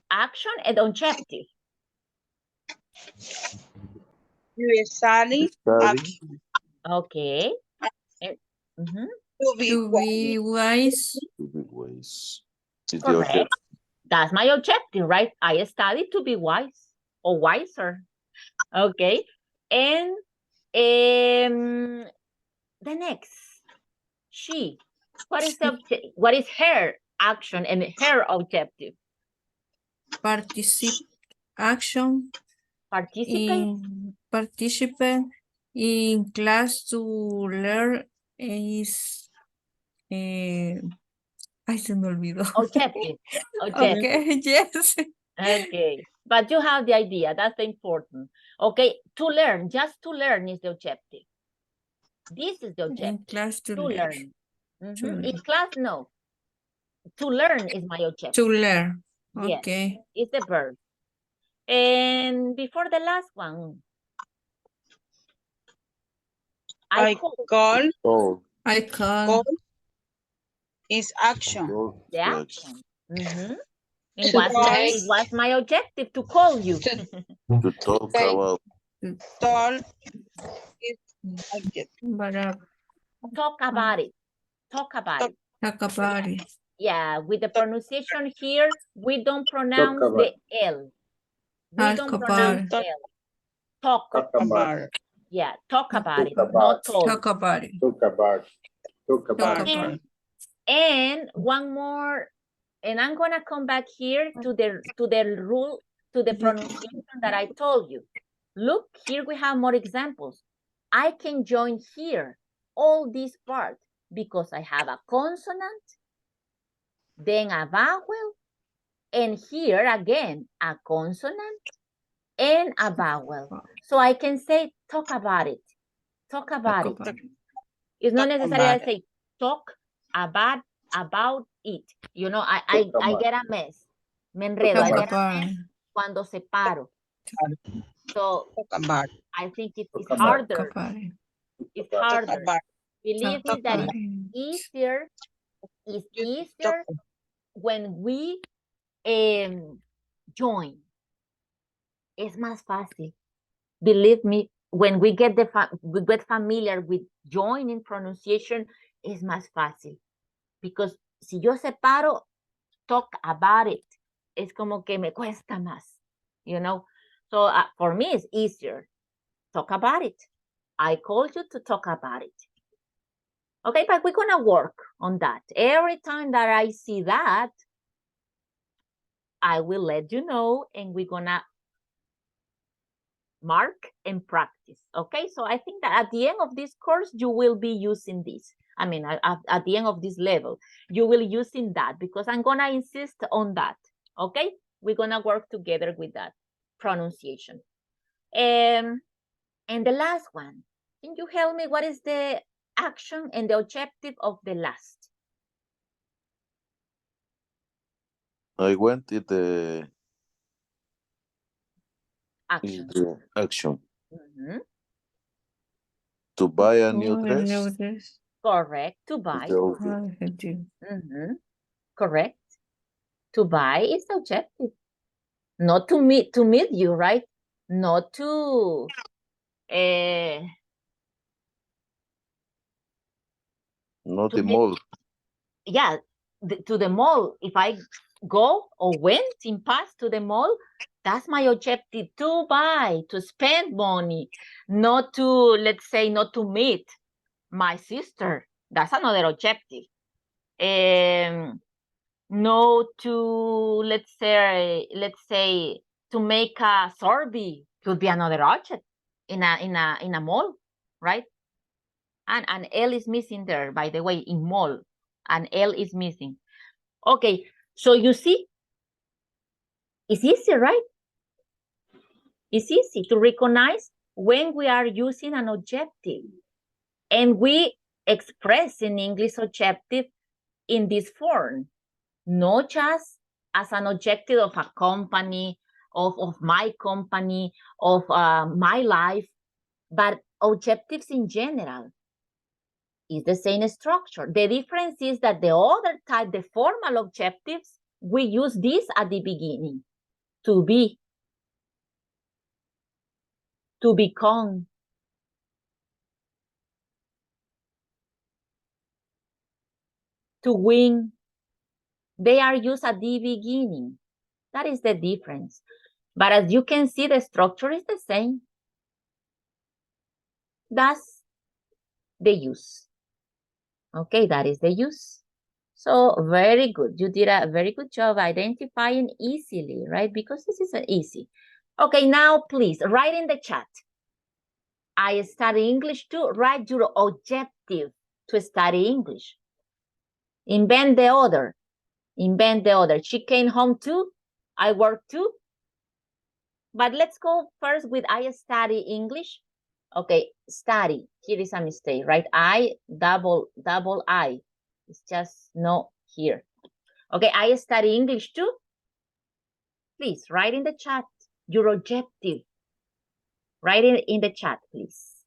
action and objective. You study. Study. Okay. Mhm. To be wise. To be wise. Is the Correct. objective. That's my objective, right? I study to be wise or wiser. Okay. And the next, she. What is what is her action and her objective? Action. Participate in class to learn is ay, se me olvidó. Objective. Okay, yes. Okay, but you have the idea. That's the important. Okay, to learn, just to learn is the objective. This is the objective. In class to learn. To learn. In class, no. To learn is my objective. To learn. Yes, Okay. it's the verb. And before the last one, I call. Call. I call. Is action. Call. The Yeah. action. It was my objective to call you. To talk about. Talk is object. Talk about it. Talk about it. Talk about it. Yeah, with the pronunciation here, we don't pronounce the L. We don't pronounce L. Talk about it. Yeah, talk about it, about not talk. Talk about it. Talk about it. And one more, and I'm gonna come back here to the rule, to the pronunciation that I told you. Look, here we have more examples. I can join here all these parts because I have a consonant, then a vowel, and here again a consonant and a vowel. So I can say talk about it. Talk about it. It's not necessary to say talk about it. You know, I get a mess. Me enredo. I get a mess cuando separo. So I think it's harder. It's harder. Believe me that it's easier when we join. Es más fácil. Believe me, when we get familiar with joining pronunciation, es más fácil. Because si yo separo, talk about it, es como que me cuesta más, you know. So for me, it's easier. Talk about it. I called you to talk about it. Okay, but we're gonna work on that. Every time that I see that, I will let you know, and we're gonna mark and practice. Okay, so I think that at the end of this course, you will be using this. I mean, at the end of this level, you will using that because I'm gonna insist on that. Okay, we're gonna work together with that pronunciation. And the last one, can you help me? What is the action and the objective of the last? I went to the Action. Action. To buy a new dress. Correct. To buy. Correct. To buy is the objective. Not to meet you, right? Not to not the mall. Yeah, to the mall. If I go or went in past to the mall, that's my objective, to buy, to spend money, not to, let's say, not to meet my sister. That's another objective. No to, let's say, to make a survey could be another object in a mall, right? And an L is missing there, by the way, in mall. An L is missing. Okay, so you see, it's easy, right? It's easy to recognize when we are using an objective. And we express in English objective in this form, not just as an objective of a company, of my company, of my life, but objectives in general. Is the same structure. The difference is that the other type, the formal objectives, we use this at the beginning, to be. To become. To win. They are used at the beginning. That is the difference. But as you can see, the structure is the same. That's the use. Okay, that is the use. So very good. You did a very good job identifying easily, right? Because this is easy. Okay, now please write in the chat. I study English too. Write your objective to study English. Invent the other. Invent the other. She came home too. I work too. But let's go first with I study English. Okay, study. Here is a mistake, right? I double I. It's just no here. Okay, I study English too. Please write in the chat your objective. Write it in the chat, please.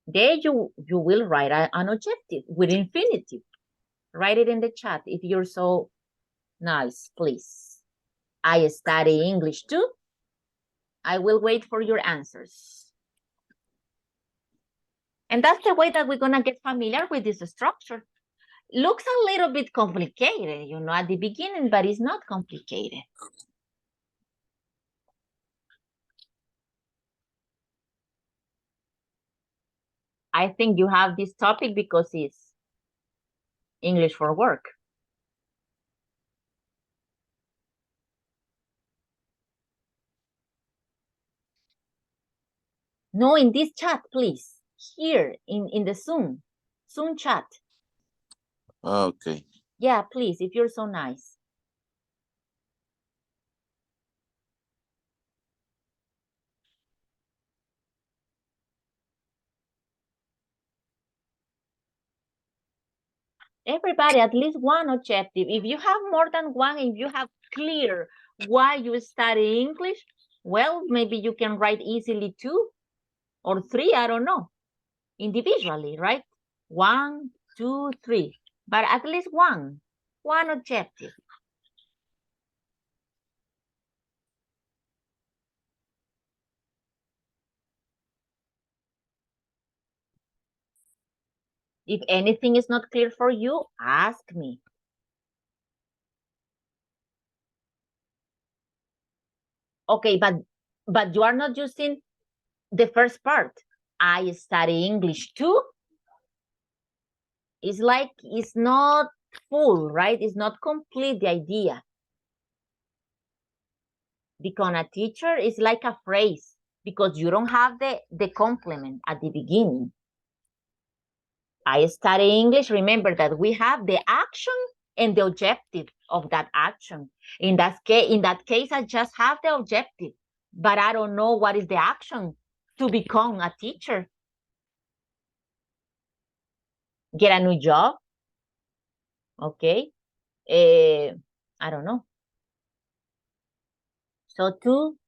There you will write an objective with infinitive. Write it in the chat if you're so nice, please. I study English too. I will wait for your answers. And that's the way that we're gonna get familiar with this structure. Looks a little bit complicated, you know, at the beginning, but it's not complicated. I think you have this topic because it's English for work. No, in this chat, please. Here in the Zoom chat. Okay. Yeah, please, if you're so nice. Everybody, at least one objective. If you have more than one, if you have clear why you study English, well, maybe you can write easily 2 or 3, I don't know, individually, right? 1, 2, 3, but at least one objective. If anything is not clear for you, ask me. Okay, but you are not using the first part. I study English too. It's like it's not full, right? It's not complete, the idea. Become a teacher is like a phrase because you don't have the complement at the beginning. I study English. Remember that we have the action and the objective of that action. In that case, I just have the objective, but I don't know what is the action to become a teacher. Get a new job. Okay. I don't know. So too,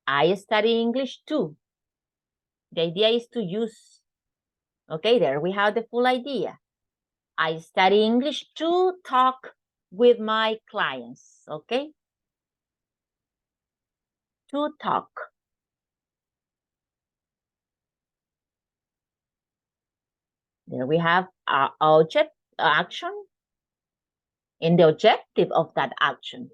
I study English too. The idea is to use. Okay, there we have the full idea. I study English to talk with my clients, okay? To talk. There we have our object, action, and the objective of that action.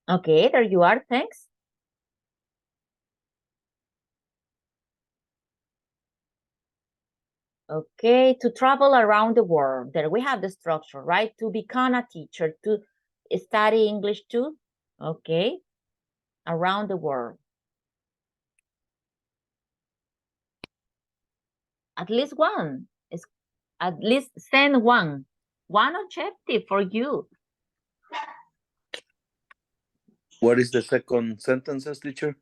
Okay, there you are, thanks. Okay, to travel around the world. There we have the structure, right? To become a teacher, to study English too. Okay, around the world. At least one. At least send one objective for you. What is the second sentences, teacher?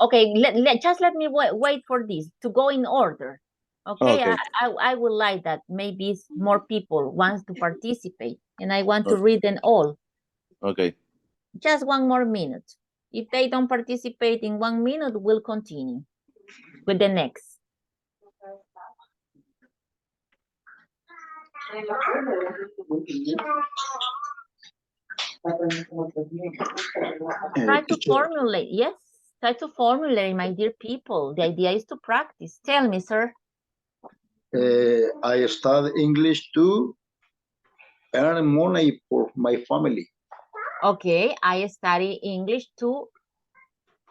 Okay, just let me wait for this to go in order. Okay, Okay. I would like that maybe more people wants to participate and I want to read them all. Okay. Just 1 more minute. If they don't participate in 1 minute, we'll continue with the next. Try to formulate. Yes, try to formulate, my dear people. The idea is to practice. Tell me, sir. I study English to earn money for my family. Okay, I study English to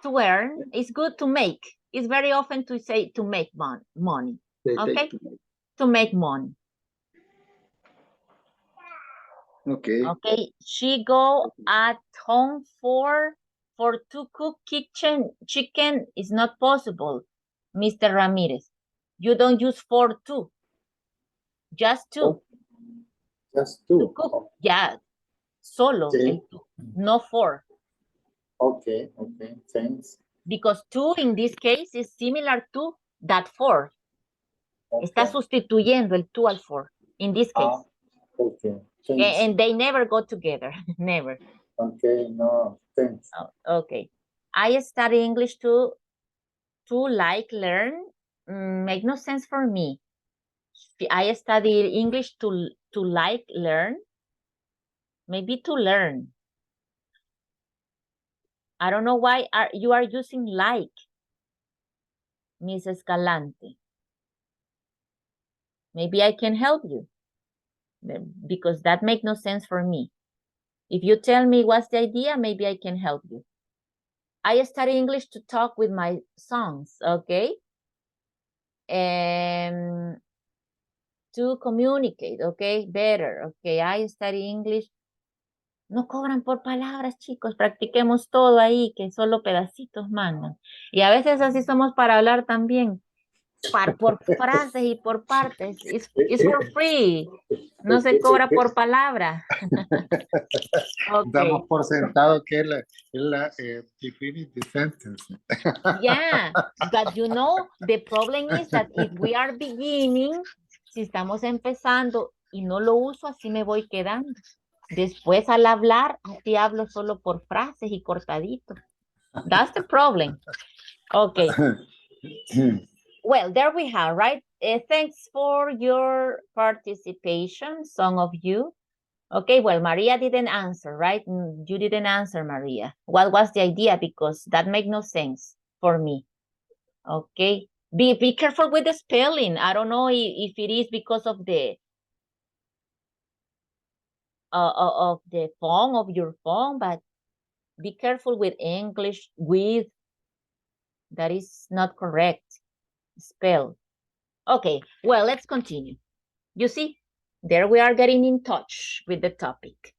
earn. It's good to make. It's very often to say to make money. Okay, to make money. Okay. Okay, she go at home for to cook chicken is not possible, Mr. Ramirez. You don't use for two, just two. Just two. To cook, yeah, solo, Okay. el two, no four. Okay, okay, thanks. Because two in this case is similar to that four. Okay. Está sustituyendo el two al four in this case. Okay, thanks. And they never go together, never. Okay, no, thanks. Oh, okay. I study English to like learn. Make no sense for me. I study English to like learn. Maybe to learn. I don't know why you are using like, Miss Escalante. Maybe I can help you because that makes no sense for me. If you tell me what's the idea, maybe I can help you. I study English to talk with my sons, okay? And to communicate, okay? Better, okay? I study English. No cobran por palabras, chicos. Practiquemos todo ahí, que solo pedacitos mandan. Y a veces así somos para hablar también. Por frases y por partes. It's for free. No se cobra por palabra. Okay. Damos por sentado que es la definitive sentence. Yeah, but you know, the problem is that if we are beginning, si estamos empezando y no lo uso, así me voy quedando. Después al hablar, así hablo solo por frases y cortadito. That's the problem. Okay. Well, there we have, right? Thanks for your participation, some of you. Okay, well, Maria didn't answer, right? You didn't answer, Maria. What was the idea? Because that makes no sense for me. Okay, be careful with the spelling. I don't know if it is because of the phone, of your phone, but be careful with English with. That is not correct spell. Okay, well, let's continue. You see, there we are getting in touch with the topic.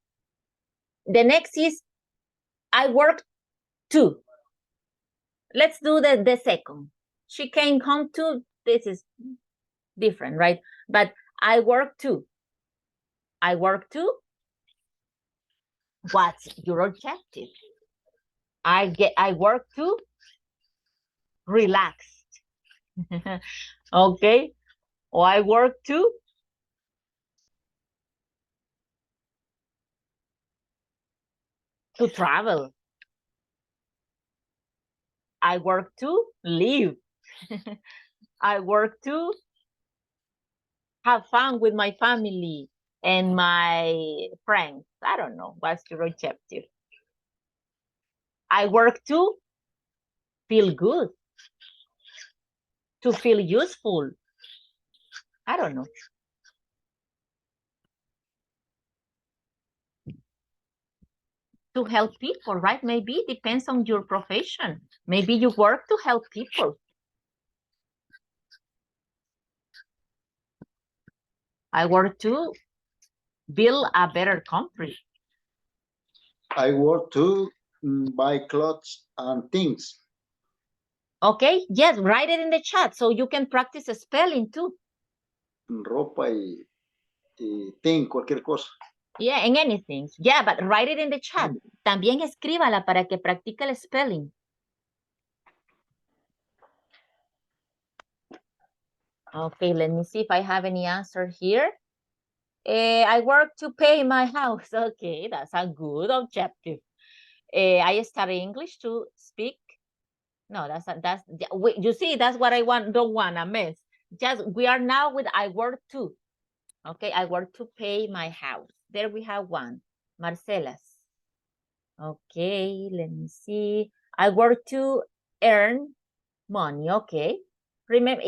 The next is, I work too. Let's do the second. She came home too. This is different, right? But I work too. I work too. What's your objective? I work too. Relaxed. Okay. Or I work too. To travel. I work to live. I work to have fun with my family and my friends. I don't know. What's your objective? I work to feel good. To feel useful. I don't know. To help people, right? Maybe it depends on your profession. Maybe you work to help people. I work to build a better country. I work to buy clothes and things. Okay, yes, write it in the chat so you can practice spelling too. Ropa y thing, cualquier cosa. Yeah, and anything. Yeah, but write it in the chat. También escríbala para que practique el spelling. Okay, let me see if I have any answer here. I work to pay my house. Okay, that's a good objective. I study English to speak. No, you see, that's what I don't want a mess. Just, we are now with I work to. Okay, I work to pay my house. There we have one. Marcela's. Okay, let me see. I work to earn money. Okay. Remember,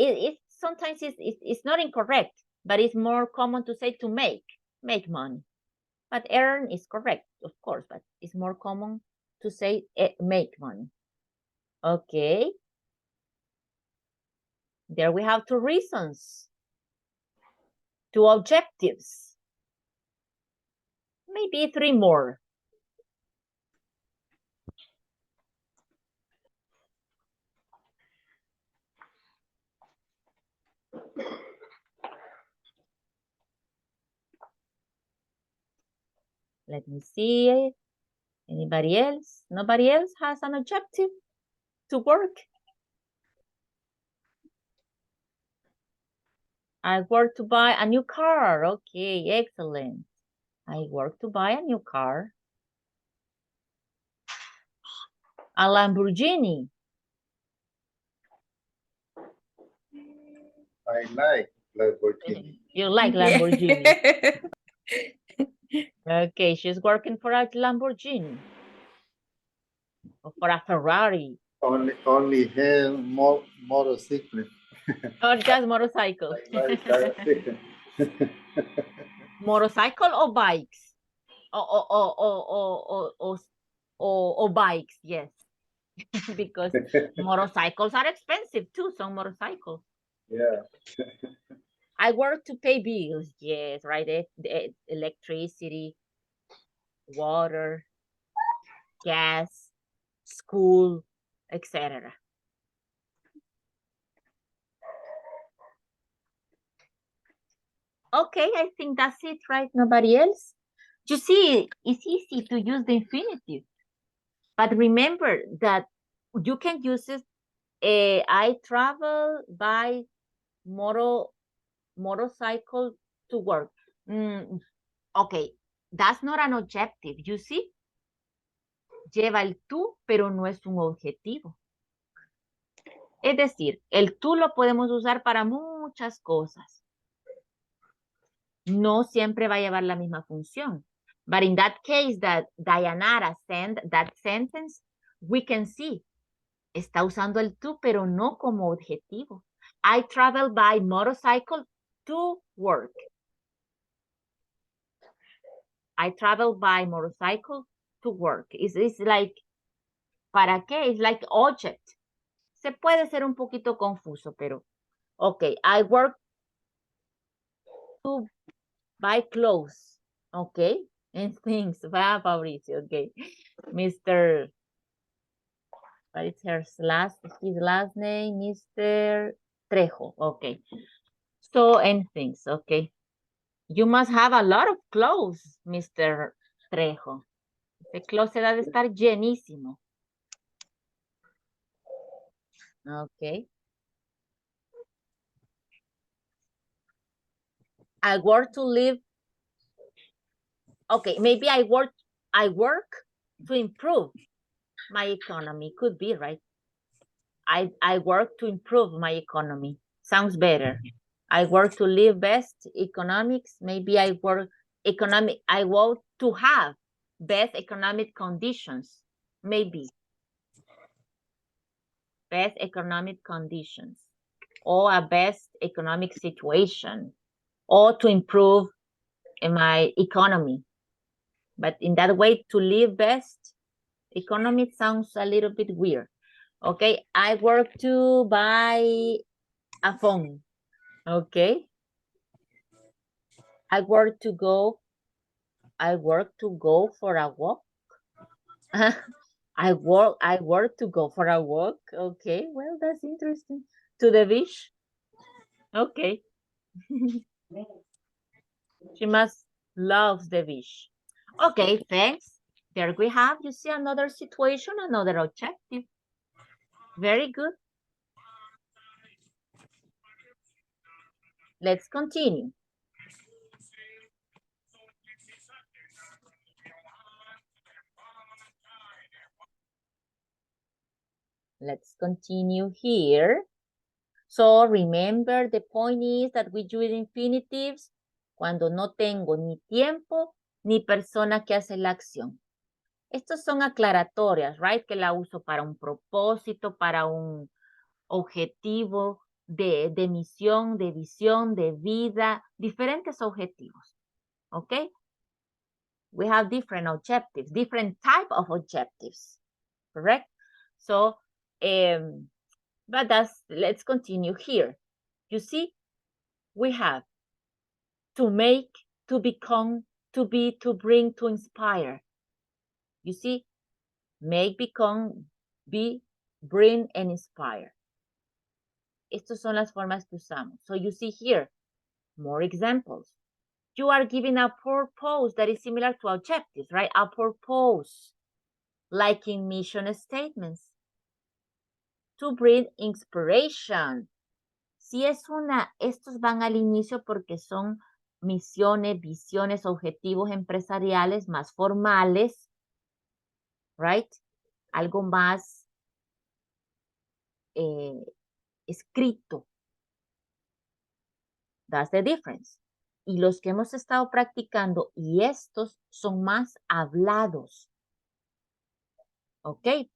sometimes it's not incorrect, but it's more common to say to make money. But earn is correct, of course, but it's more common to say make money. Okay. There we have two reasons, two objectives, maybe three more. Let me see. Anybody else? Nobody else has an objective to work? I work to buy a new car. Okay, excellent. I work to buy a new car. A Lamborghini. I like Lamborghini. You like Lamborghini. Okay, she's working for a Lamborghini. Or for a Ferrari. Only have motorcycle. Or just motorcycle. Motorcycle or bikes? Or bikes, yes. Because motorcycles are expensive too, some motorcycles. Yeah. I work to pay bills, yes, right? The electricity, water, gas, school, etc. Okay, I think that's it, right? Nobody else? You see, it's easy to use the infinitive. But remember that you can use it. I travel by motorcycle to work. Okay, that's not an objective, you see? Lleva el tú, pero no es un objetivo. Es decir, el tú lo podemos usar para muchas cosas. No siempre va a llevar la misma función. But in that case that Dayanara sent that sentence, we can see, está usando el tú, pero no como objetivo. I travel by motorcycle to work. I travel by motorcycle to work. It's like, ¿para qué? It's like object. Se puede ser un poquito confuso, pero okay. I work to buy clothes. Okay. And things. Va, Fabricio. Okay. Mr. What is his last name? Mr. Trejo. Okay. So, and things. Okay. You must have a lot of clothes, Mr. Trejo. Ese closet ha de estar llenísimo. Okay. I work to live. Okay, maybe I work to improve my economy. Could be, right? I work to improve my economy. Sounds better. I work to live best economics. Maybe I work to have best economic conditions. Maybe. Best economic conditions. Or a best economic situation. Or to improve my economy. But in that way, to live best economy sounds a little bit weird. Okay, I work to buy a phone. Okay. I work to go for a walk. I work to go for a walk. Okay, well, that's interesting. To the beach. Okay. She must love the beach. Okay, thanks. There we have, you see, another situation, another objective. Very good. Let's continue. Let's continue here. So remember, the point is that we use infinitives Cuando no tengo ni tiempo ni persona que hace la acción. Estos son aclaratorias, right? Que la uso para un propósito, para un objetivo de misión, de visión, de vida, diferentes objetivos. Okay? We have different objectives, different type of objectives, correct? So, but let's continue here. You see, we have to make, to become, to be, to bring, to inspire. You see, make, become, be, bring, and inspire. Estas son las formas que usamos. So you see here, more examples. You are giving a purpose that is similar to objectives, right? A purpose, like in mission statements. To bring inspiration. Si es una, estos van al inicio porque son misiones, visiones, objetivos empresariales más formales, right? Algo más escrito. That's the difference. Y los que hemos estado practicando, y estos son más hablados. ¿Ok?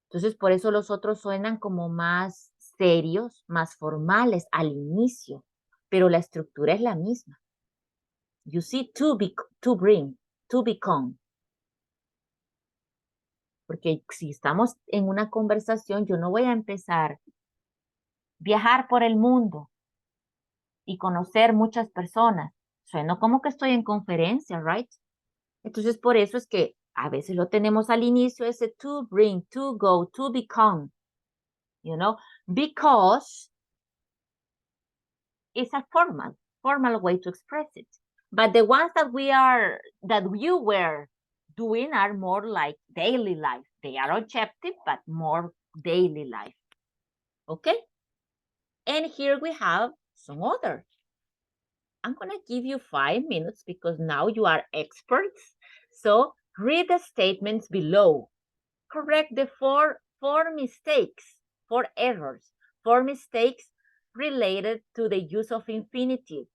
Entonces, por eso los otros suenan como más serios, más formales al inicio, pero la estructura es la misma. You see, to bring, to become. Porque si estamos en una conversación, yo no voy a empezar a viajar por el mundo y conocer muchas personas. Suena como que estoy en conferencia, right? Entonces, por eso es que a veces lo tenemos al inicio, ese to bring, to go, to become, you know, because it's a formal way to express it. But the ones that you were doing are more like daily life. They are objective, but more daily life. Okay? And here we have some other. I'm going to give you 5 minutes because now you are experts. So read the statements below. Correct the four mistakes, 4 errors, 4 mistakes related to the use of infinitive.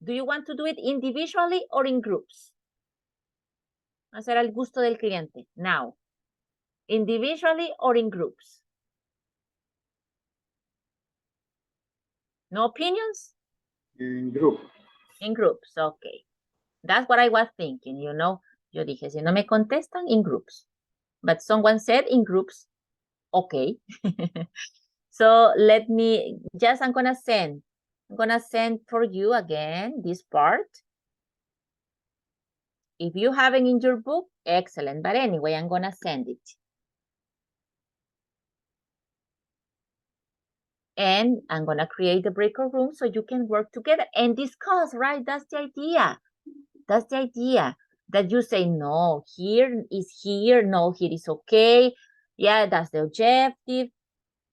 Do you want to do it individually or in groups? Hacer al gusto del cliente. Now, individually or in groups? No opinions? In group. In groups, okay. That's what I was thinking, you know. Yo dije, si no me contestan, in groups. But someone said in groups, okay. So let me, I'm gonna send for you again this part. If you have it in your book, excellent. But anyway, I'm gonna send it. And I'm gonna create the breakout room so you can work together and discuss, right? That's the idea. That's the idea. That you say, no, here is here, no, here is okay. Yeah, that's the objective,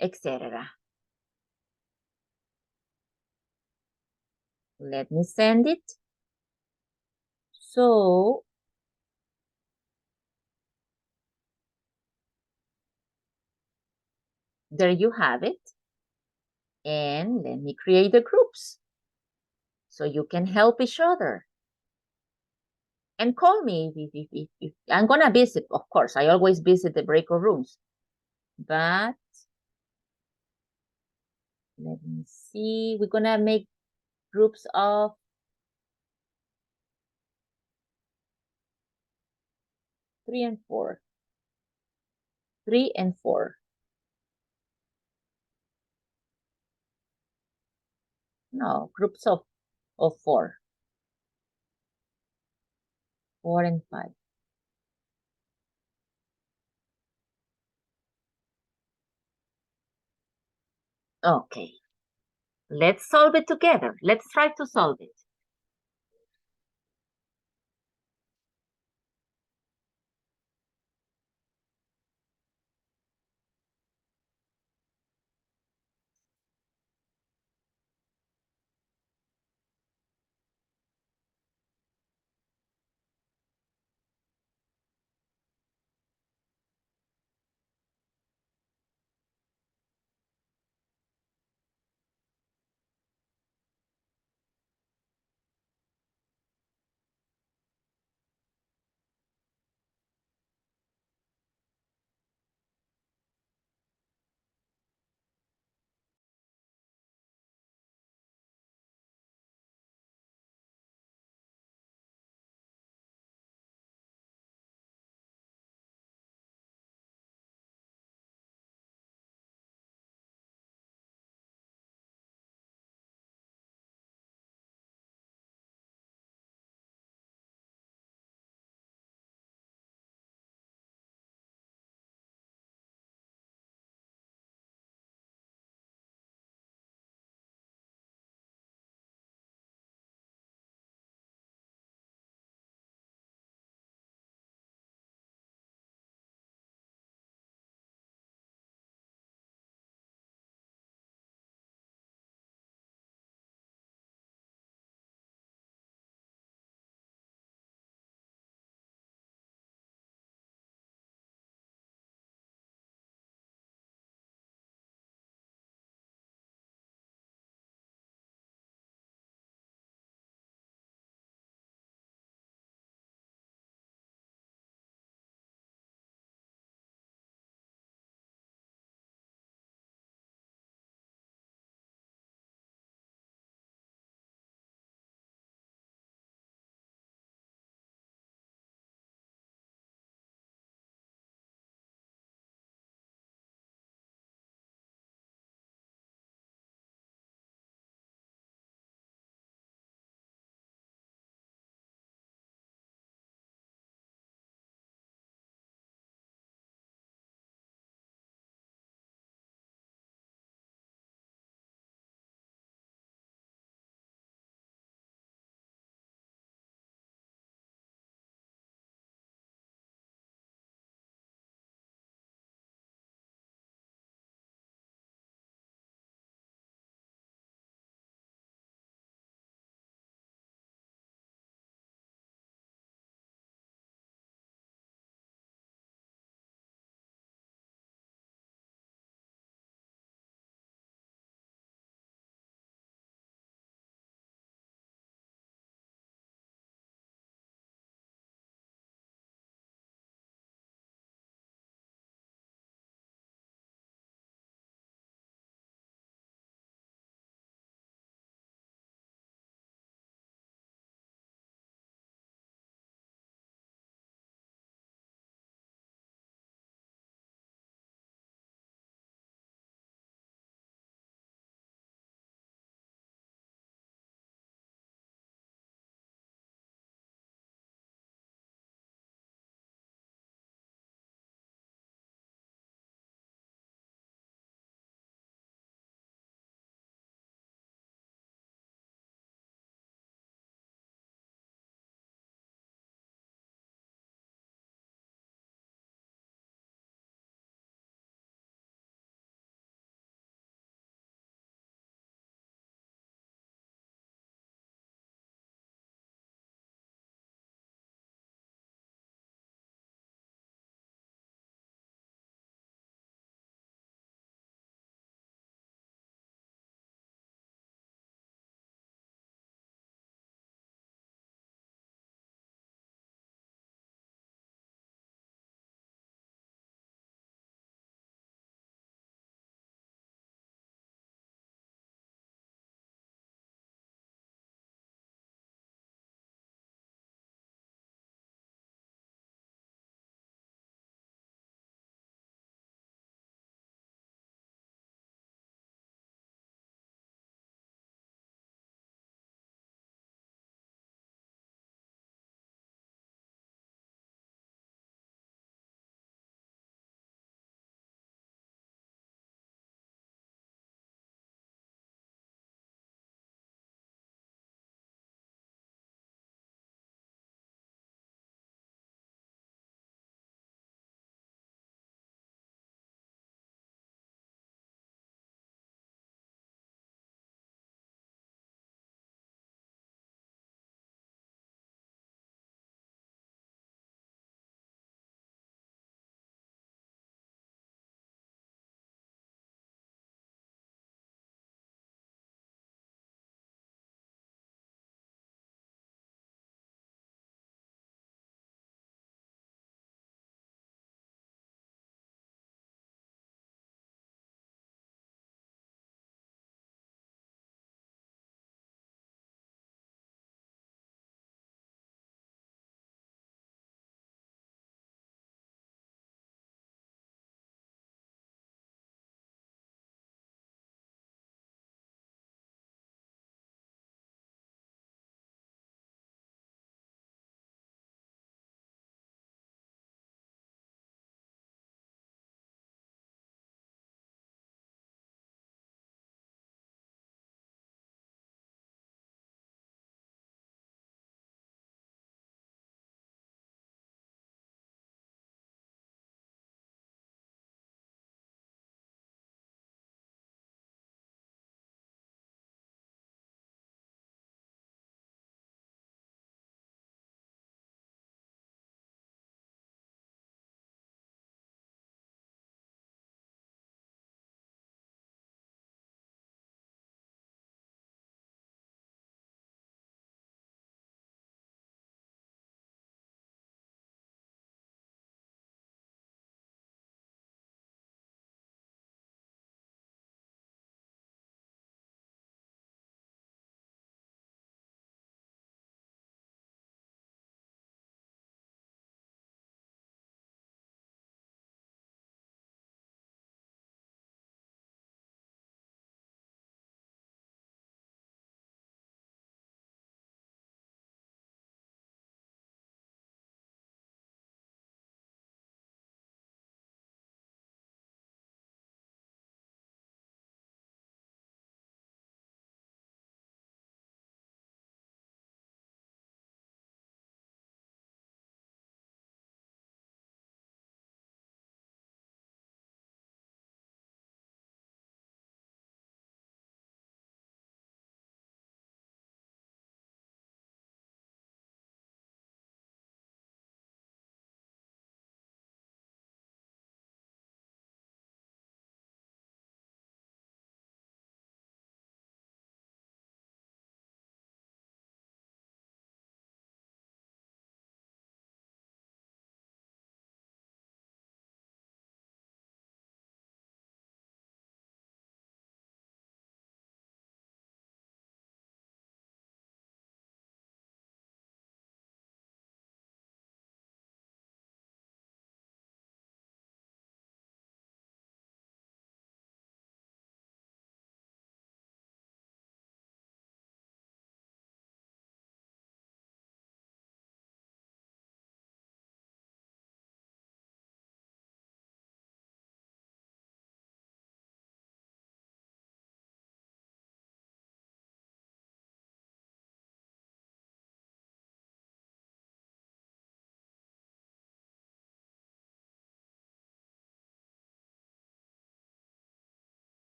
etc. Let me send it. So, there you have it. And let me create the groups so you can help each other. And call me if I'm gonna visit, of course. I always visit the breakout rooms. But let me see. We're gonna make groups of 3 and 4. 3 and 4. No, groups of 4. 4 and 5. Okay. Let's solve it together. Let's try to solve it.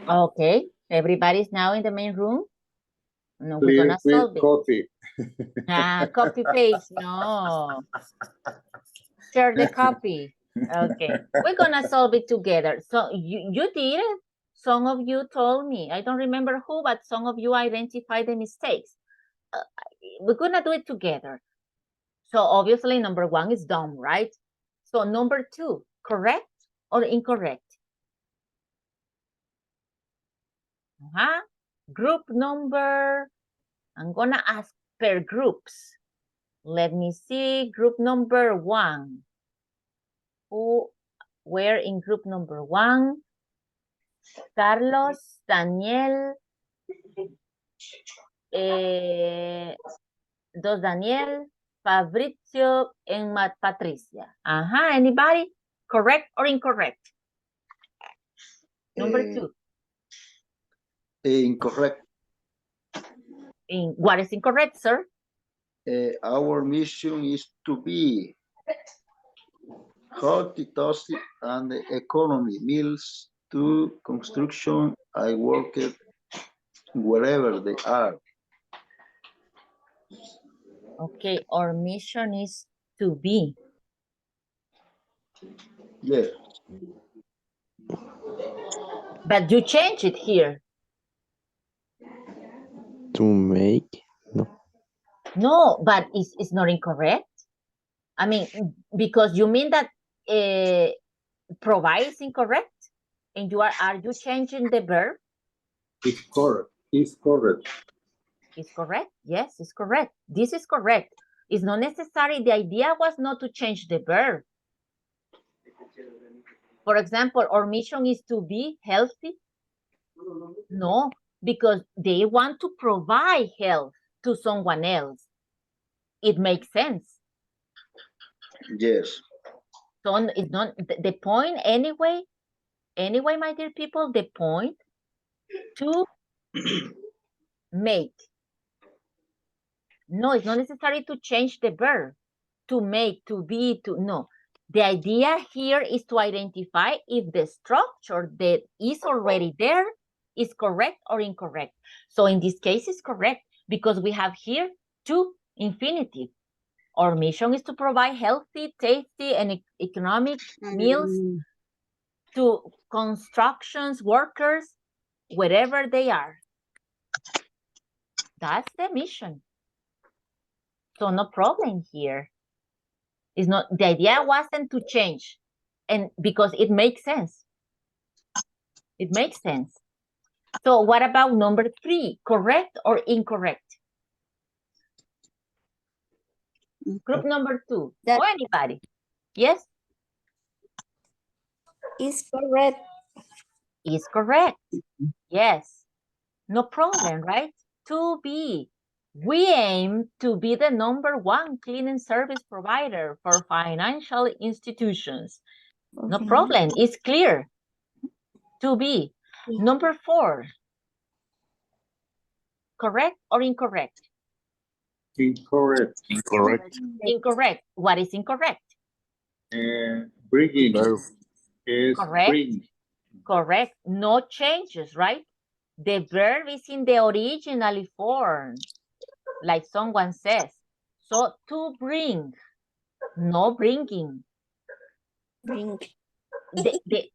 Okay, everybody's now in the main room. No, we're Clear gonna with solve it. copy. Copy paste, no. Share the copy. Okay, we're gonna solve it together. So you did it. Some of you told me. I don't remember who, but some of you identified the mistakes. We're gonna do it together. So obviously number 1 is done, right? So number 2, correct or incorrect? Group number, I'm gonna ask per groups. Let me see, group number 1. Who were in group number 1? Carlos, Daniel, dos Daniel, Fabrizio, and Patricia. Anybody? Correct or incorrect? Number 2. Incorrect. What is incorrect, sir? Our mission is to be healthy, toasty, and the economy meals to construction. I work it wherever they are. Okay, our mission is to be. Yes. But you change it here. To make? No. No, but it's not incorrect. I mean, because you mean that provide is incorrect, and are you changing the verb? It's correct. It's correct. It's correct. Yes, it's correct. This is correct. It's not necessary. The idea was not to change the verb. For example, our mission is to be healthy. No, because they want to provide health to someone else. It makes sense. Yes. So it's not the point anyway, my dear people, the point to make. No, it's not necessary to change the verb. To make, to be, to, no. The idea here is to identify if the structure that is already there is correct or incorrect. So in this case, it's correct because we have here 2 infinitive. Our mission is to provide healthy, tasty, and economic meals to constructions workers, wherever they are. That's the mission. So no problem here. It's not, the idea wasn't to change, and because it makes sense. It makes sense. So what about number 3, correct or incorrect? Group number 2, or anybody? Yes? Is correct. Is correct. Yes. No problem, right? To be. We aim to be the number 1 cleaning service provider for financial institutions. No problem. It's clear. To be. Number 4. Correct or incorrect? Incorrect. Incorrect. Incorrect. What is incorrect? Bringing is Correct. bring. Correct. No changes, right? The verb is in the original form, like someone says. So to bring, no bringing. Bring. De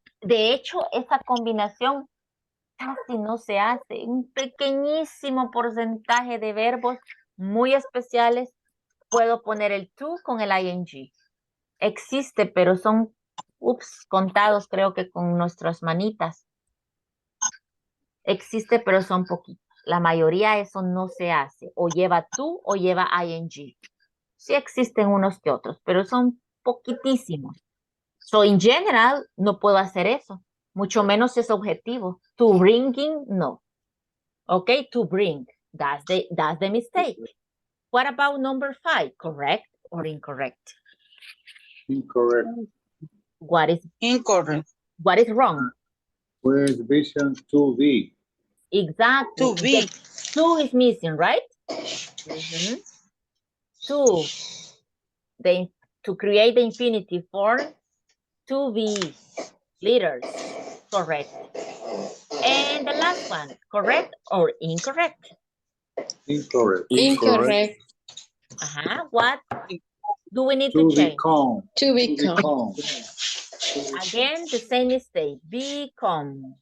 hecho, esa combinación casi no se hace. Un pequeñísimo porcentaje de verbos muy especiales puedo poner el to con el ing. Existe, pero son contados, creo que con nuestras manitas. Existe, pero son poquitos. La mayoría eso no se hace. O lleva to o lleva ing. Sí existen unos que otros, pero son poquitísimos. So, in general, no puedo hacer eso. Mucho menos es objetivo. To bringing, no. Okay, to bring. That's the mistake. What about number 5? Correct or incorrect? Incorrect. What is Incorrect. What is wrong? Where's vision to be? Exactly. To be. To is missing, right? To create the infinitive form, to be leaders. Correct. And the last one, correct or incorrect? Incorrect. Incorrect. What do we need to To change? become. To become. Again, the same mistake. Become.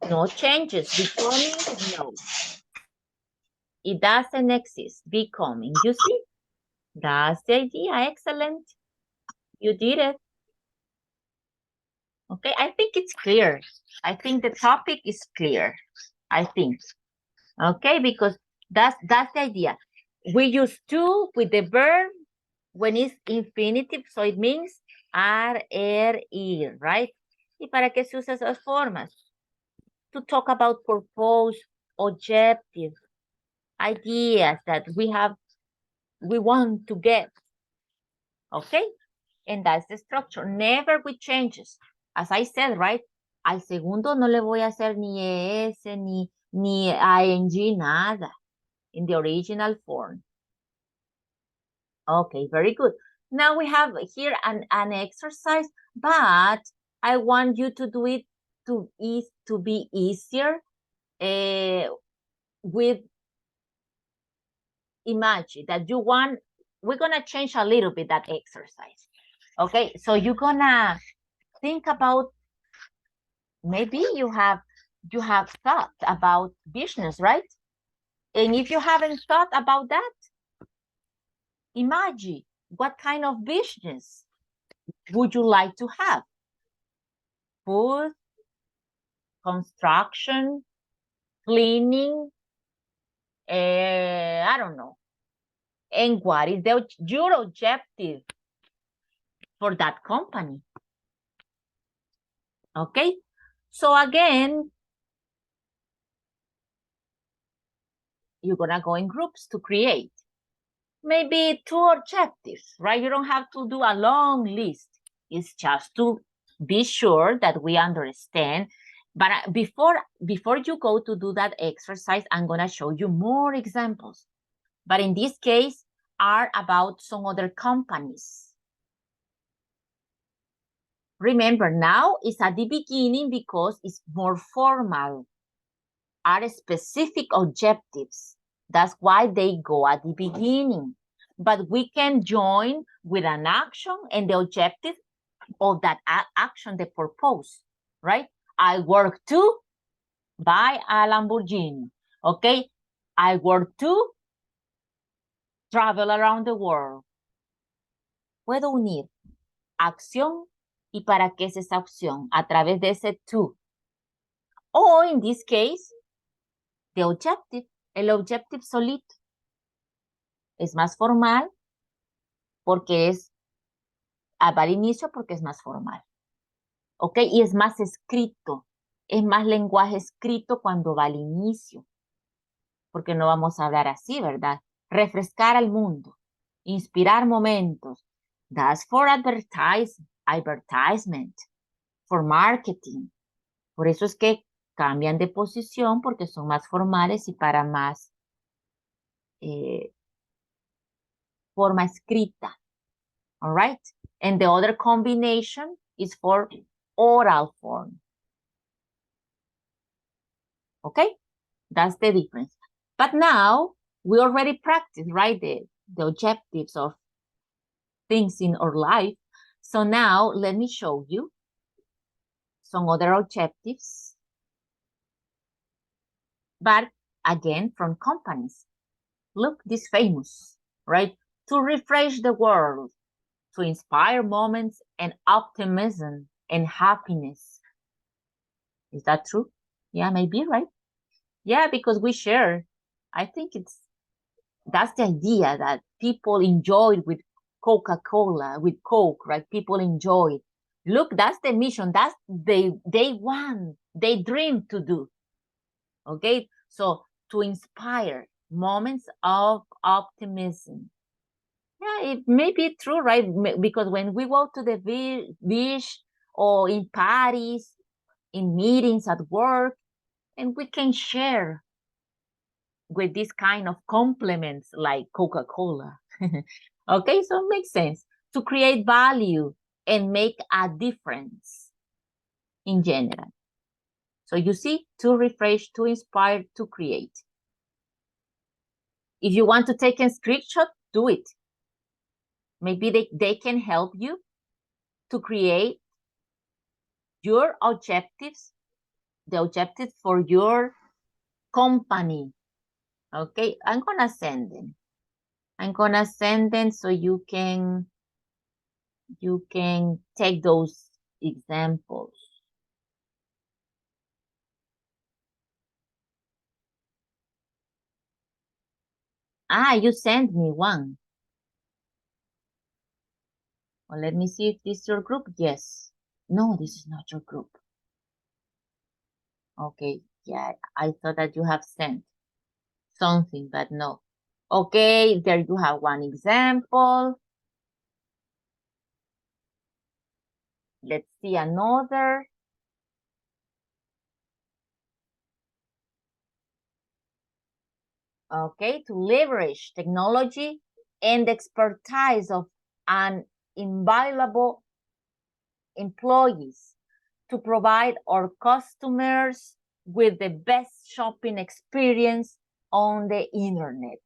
No changes. Becoming, no. It doesn't exist. Becoming. You see? That's the idea. Excellent. You did it. Okay, I think it's clear. I think the topic is clear. I think. Okay, because that's the idea. We use to with the verb when it's infinitive, so it means ir, right? ¿Y para qué se usa esas formas? To talk about purpose, objective, ideas that we want to get. Okay? And that's the structure. Never with changes. As I said, right? Al segundo no le voy a hacer ni es, ni ing, nada. In the original form. Okay, very good. Now we have here an exercise, but I want you to do it to be easier with imagine that you want, we're gonna change a little bit that exercise. Okay, so you're gonna think about, maybe you have thought about business, right? And if you haven't thought about that, imagine what kind of business would you like to have? Food, construction, cleaning, I don't know. And what is your objective for that company? Okay, so again, you're gonna go in groups to create maybe 2 objectives, right? You don't have to do a long list. It's just to be sure that we understand. But before you go to do that exercise, I'm gonna show you more examples. But in this case, are about some other companies. Remember, now it's at the beginning because it's more formal. Are specific objectives. That's why they go at the beginning. But we can join with an action and the objective of that action, the purpose, right? I work to buy a Lamborghini, okay? I work to travel around the world. Puedo unir acción y para qué es esa opción a través de ese to. O in this case, the objective, el objective solito. Es más formal porque va al inicio porque es más formal. ¿Ok? Y es más escrito. Es más lenguaje escrito cuando va al inicio. Porque no vamos a hablar así, ¿verdad? Refrescar al mundo. Inspirar momentos. That's for advertisement. For marketing. Por eso es que cambian de posición porque son más formales y para más forma escrita. All right? And the other combination is for oral form. Okay? That's the difference. But now we already practiced, right? The objectives of things in our life. So now let me show you some other objectives. But again, from companies. Look, this famous, right? To refresh the world, to inspire moments and optimism and happiness. Is that true? Yeah, maybe, right? Yeah, because we share. I think that's the idea that people enjoy with Coca-Cola, with Coke, right? People enjoy. Look, that's the mission. That's they want, they dream to do. Okay, so to inspire moments of optimism. Yeah, it may be true, right? Because when we go to the beach or in parties, in meetings at work, and we can share with this kind of compliments like Coca-Cola. Okay, so it makes sense to create value and make a difference in general. So you see, to refresh, to inspire, to create. If you want to take a screenshot, do it. Maybe they can help you to create your objectives, the objectives for your company. Okay, I'm gonna send them. I'm gonna send them so you can take those examples. Ah, you sent me one. Well, let me see if this is your group. Yes. No, this is not your group. Okay, yeah, I thought that you have sent something, but no. Okay, there you have one example. Let's see another. Okay, to leverage technology and expertise of an invaluable employees to provide our customers with the best shopping experience on the internet.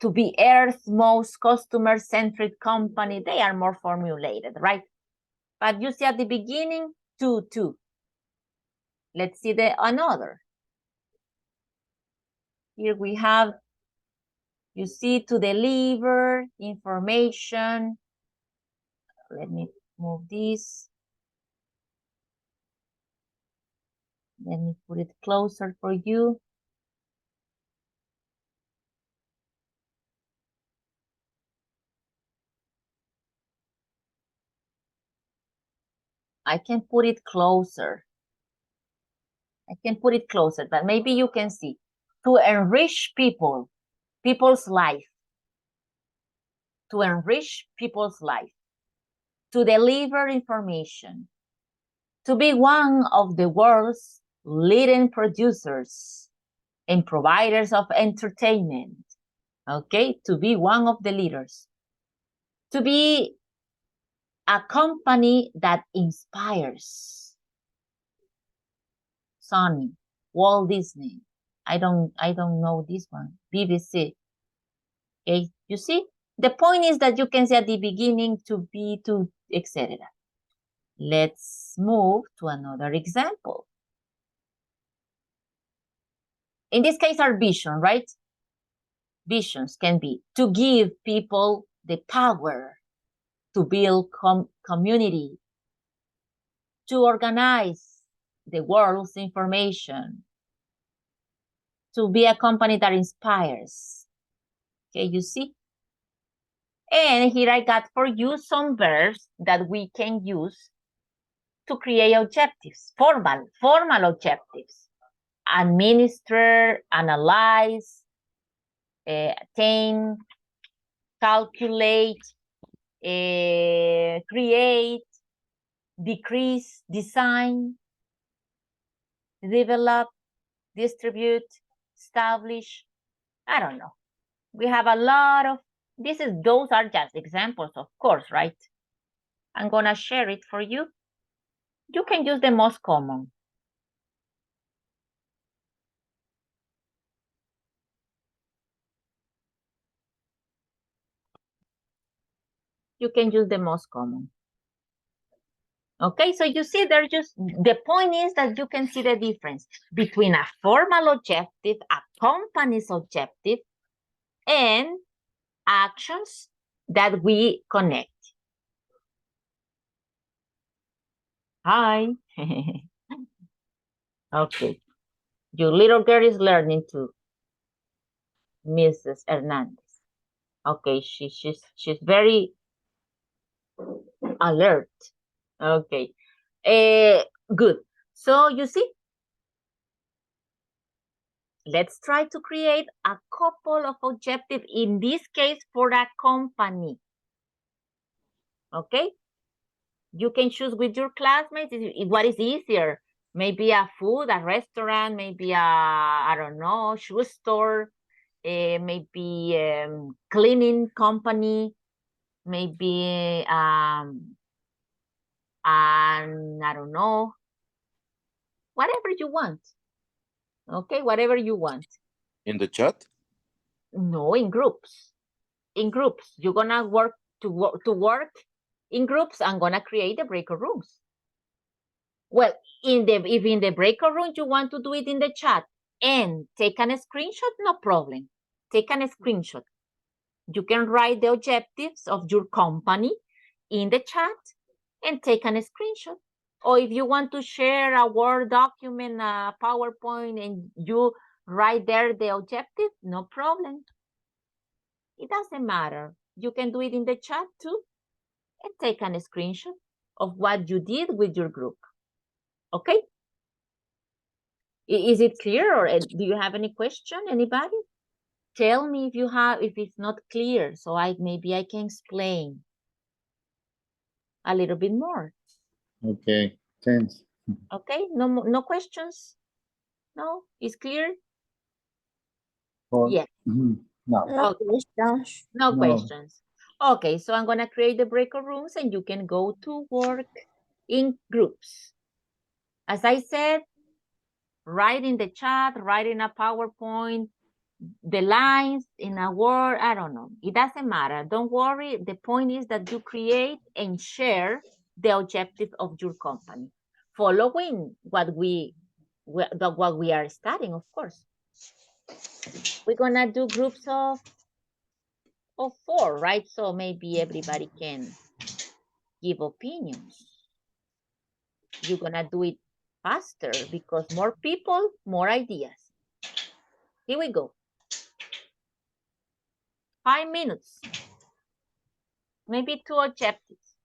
To be Earth's most customer-centric company, they are more formulated, right? But you see at the beginning, two. Let's see another. Here we have, you see, to deliver information. Let me move this. Let me put it closer for you. I can put it closer. But maybe you can see. To enrich people's life. To enrich people's life. To deliver information. To be one of the world's leading producers and providers of entertainment. Okay, to be one of the leaders. To be a company that inspires. Sony, Walt Disney. I don't know this one. BBC. Okay, you see? The point is that you can say at the beginning to be, to, etc. Let's move to another example. In this case, our vision, right? Visions can be to give people the power to build community, to organize the world's information, to be a company that inspires. Okay, you see? And here I got for you some verbs that we can use to create objectives, formal objectives. Administer, analyze, attain, calculate, create, decrease, design, develop, distribute, establish. I don't know. We have a lot of, those are just examples, of course, right? I'm gonna share it for you. You can use the most common. You can use the most common. Okay, so you see the point is that you can see the difference between a formal objective, a company's objective, and actions that we connect. Hi. Okay, your little girl is learning too, Mrs. Hernandez. Okay, she's very alert. Okay, good. So you see, let's try to create a couple of objectives, in this case for a company. Okay, you can choose with your classmates what is easier. Maybe a food, a restaurant, maybe I don't know, shoe store, maybe cleaning company, maybe and I don't know, whatever you want. Okay, whatever you want. In the chat? No, in groups. In groups. You're gonna work in groups. I'm gonna create the breakout rooms. Well, if in the breakout room you want to do it in the chat and take a screenshot, no problem. Take a screenshot. You can write the objectives of your company in the chat and take a screenshot. Or if you want to share a Word document, a PowerPoint, and you write there the objective, no problem. It doesn't matter. You can do it in the chat too and take a screenshot of what you did with your group. Okay? Is it clear, or do you have any question, anybody? Tell me if it's not clear, so maybe I can explain a little bit more. Okay, thanks. Okay, no questions? No, it's clear? Or- Yeah. No. No questions. No No. questions. Okay, so I'm gonna create the breakout rooms and you can go to work in groups. As I said, write in the chat, write in a PowerPoint, the lines in a Word, I don't know. It doesn't matter. Don't worry. The point is that you create and share the objective of your company, following what we are studying, of course. We're gonna do groups of 4, right? So maybe everybody can give opinions. You're gonna do it faster because more people, more ideas. Here we go. 5 minutes. Maybe 2 objectives.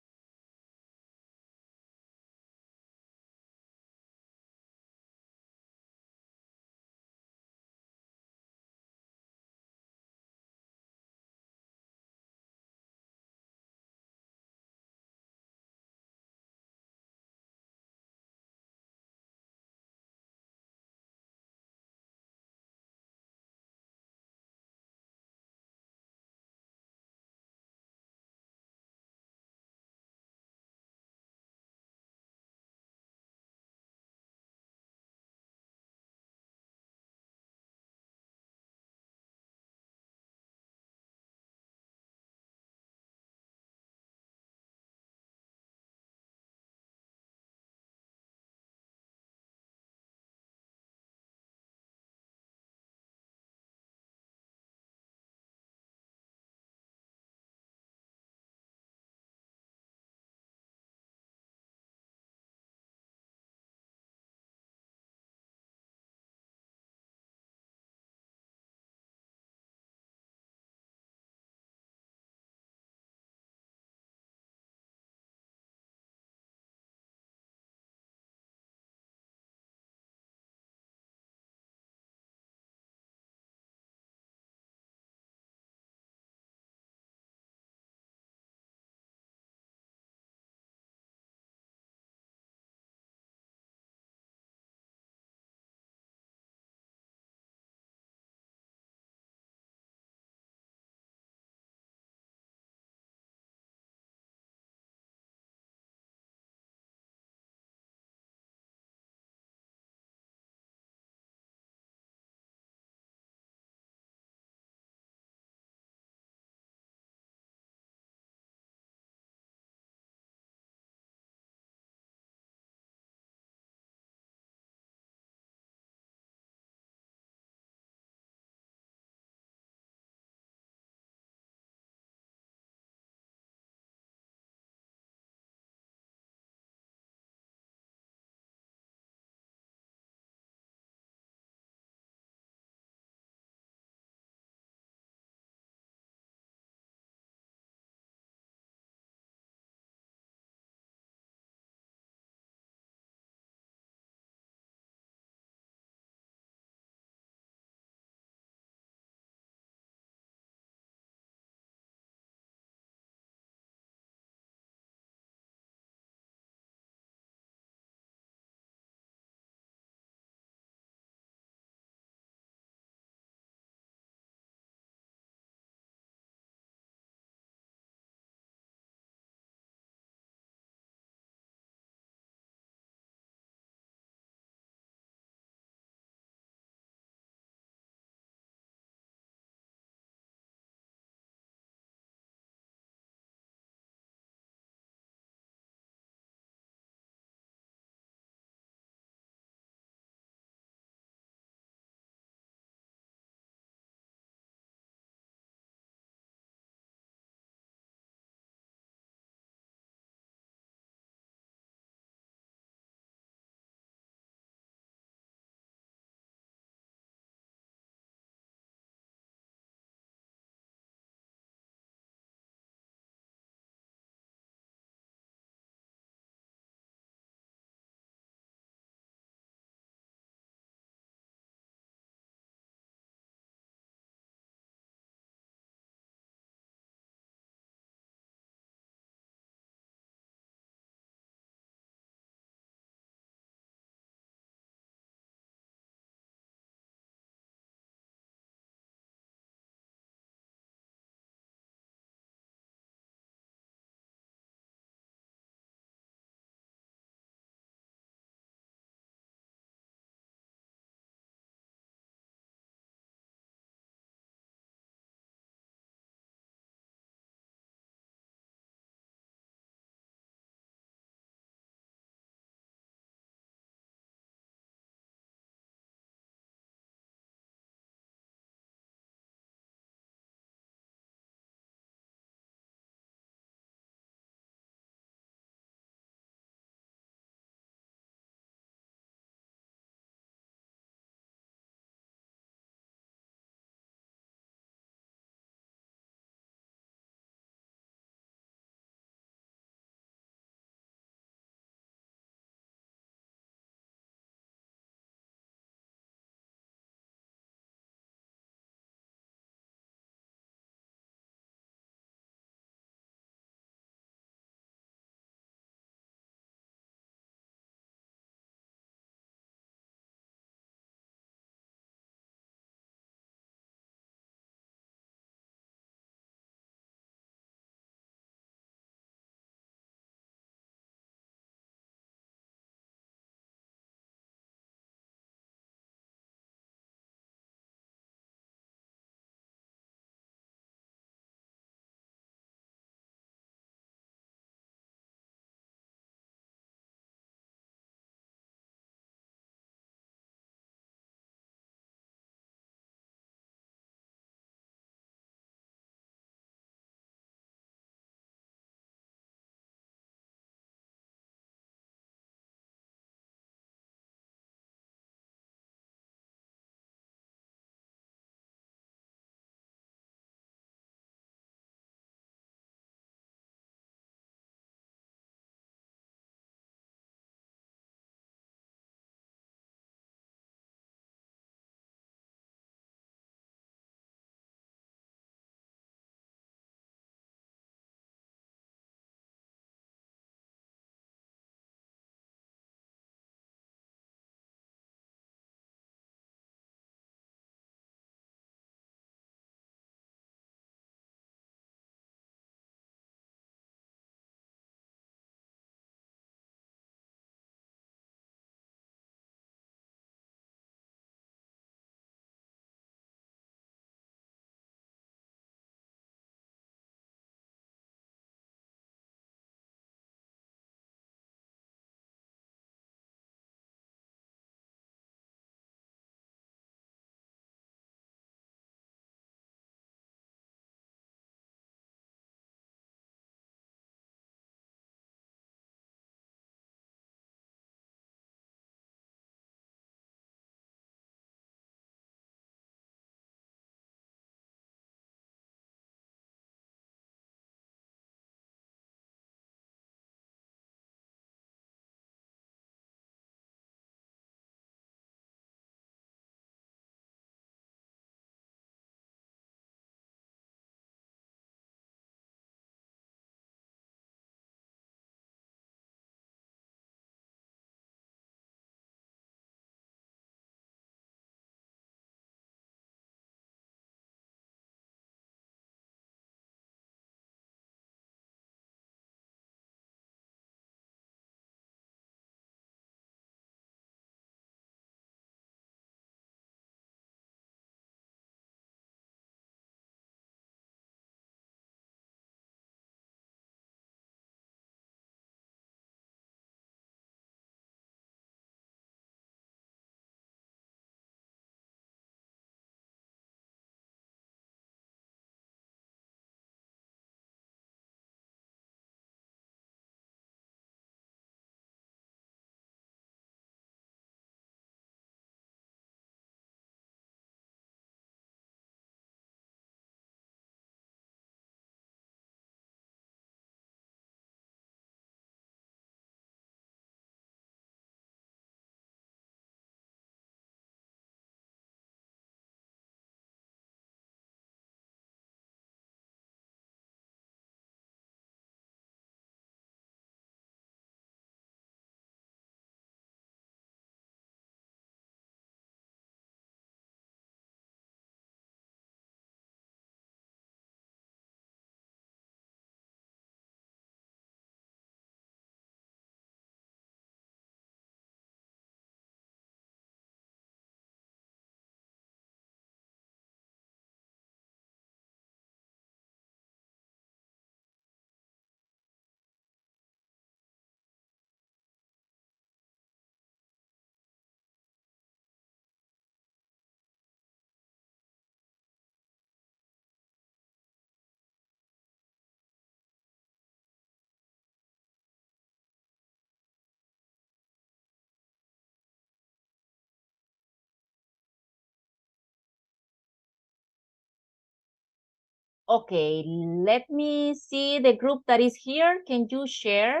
Okay, let me see the group that is here. Can you share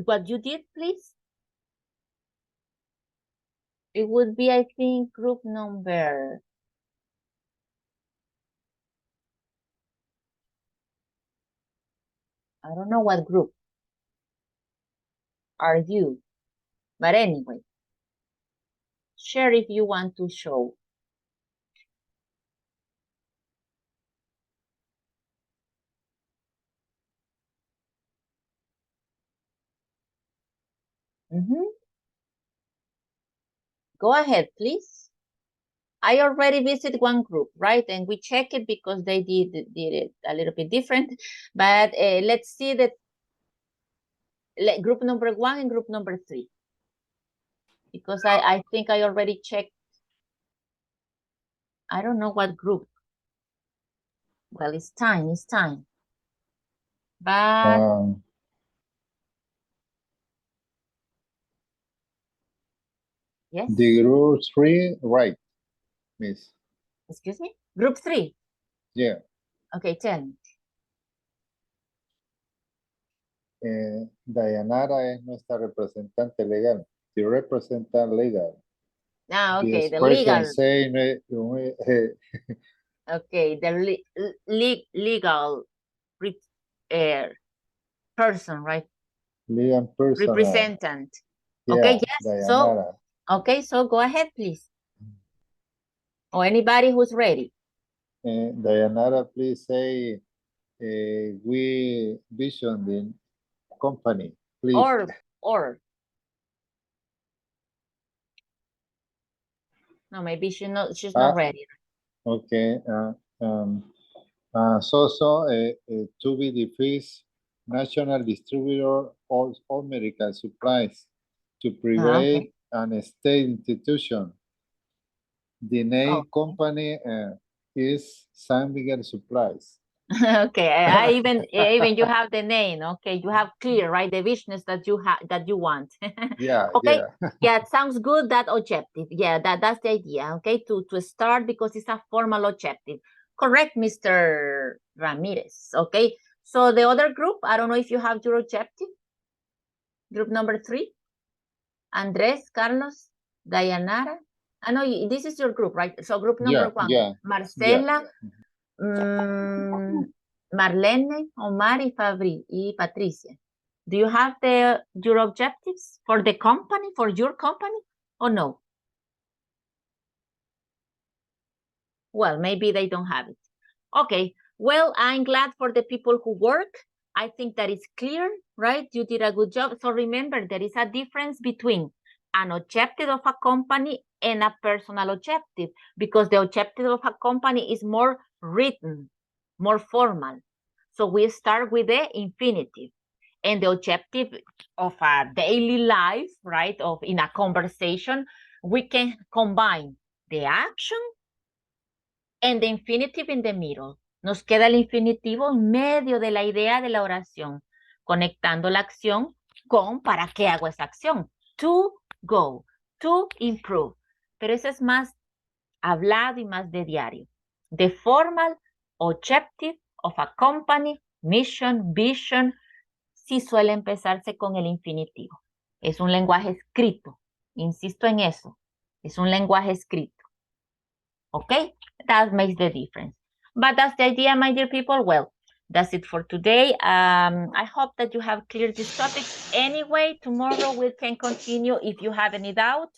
what you did, please? It would be, I think, group number. I don't know what group are you, but anyway, share if you want to show. Go ahead, please. I already visited one group, right? And we check it because they did it a little bit different. But let's see that group number 1 and group number 3. Because I think I already checked. I don't know what group. Well, it's time. But yes. The group 3, right, Miss? Excuse me? Group 3? Yeah. Okay, tell me. Dayanara es nuestra representante legal. The representative legal. Ah, okay, the person legal. Say, Okay, the legal person, right? legal person. Representant. Yeah, okay, yes. Dayanara. So go ahead, please. Or anybody who's ready. Dayanara, please say, we vision the company, please. Or. No, maybe she's not ready. Okay. To be the first national distributor of all medical supplies to private and state institution. The name company is San Miguel Supplies. Okay, I even you have the name. Okay, you have clear, right, the business that you want. Yeah. Okay. Yeah, it sounds good. That objective. Yeah, that's the idea. Okay, to start because it's a formal objective. Correct, Mr. Ramirez. Okay. So the other group, I don't know if you have your objective. Group number 3. Andres, Carlos, Dayanara. I know this is your group, right? So group number 1. Yeah. Marcela. Marlene, Omar, y Patricia. Do you have your objectives for the company, for your company, or no? Well, maybe they don't have it. Okay, well, I'm glad for the people who work. I think that is clear, right? You did a good job. So remember, there is a difference between an objective of a company and a personal objective, because the objective of a company is more written, more formal. So we start with the infinitive, and the objective of a daily life, right, in a conversation, we can combine the action and the infinitive in the middle. Nos queda el infinitivo en medio de la idea de la oración, conectando la acción con ¿para qué hago esa acción? To go, to improve. Pero eso es más hablado y más de diario. The formal objective of a company, mission, vision, sí suele empezarse con el infinitivo. Es un lenguaje escrito. Insisto en eso. Es un lenguaje escrito. Okay? That makes the difference. But that's the idea, my dear people. Well, that's it for today. I hope that you have cleared this topic. Anyway, tomorrow we can continue. If you have any doubt,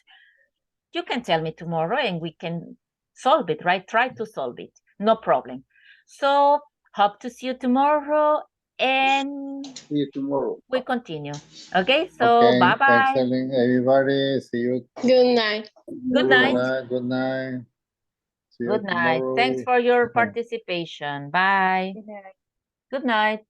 you can tell me tomorrow and we can solve it, right? Try to solve it. No problem. So, hope to see you tomorrow and See you tomorrow. we continue. Okay, so bye-bye. Excellent, everybody. See you. Good night. Good night. Good night. See you Good night. tomorrow. Thanks for your participation. Bye. Good night. Good night.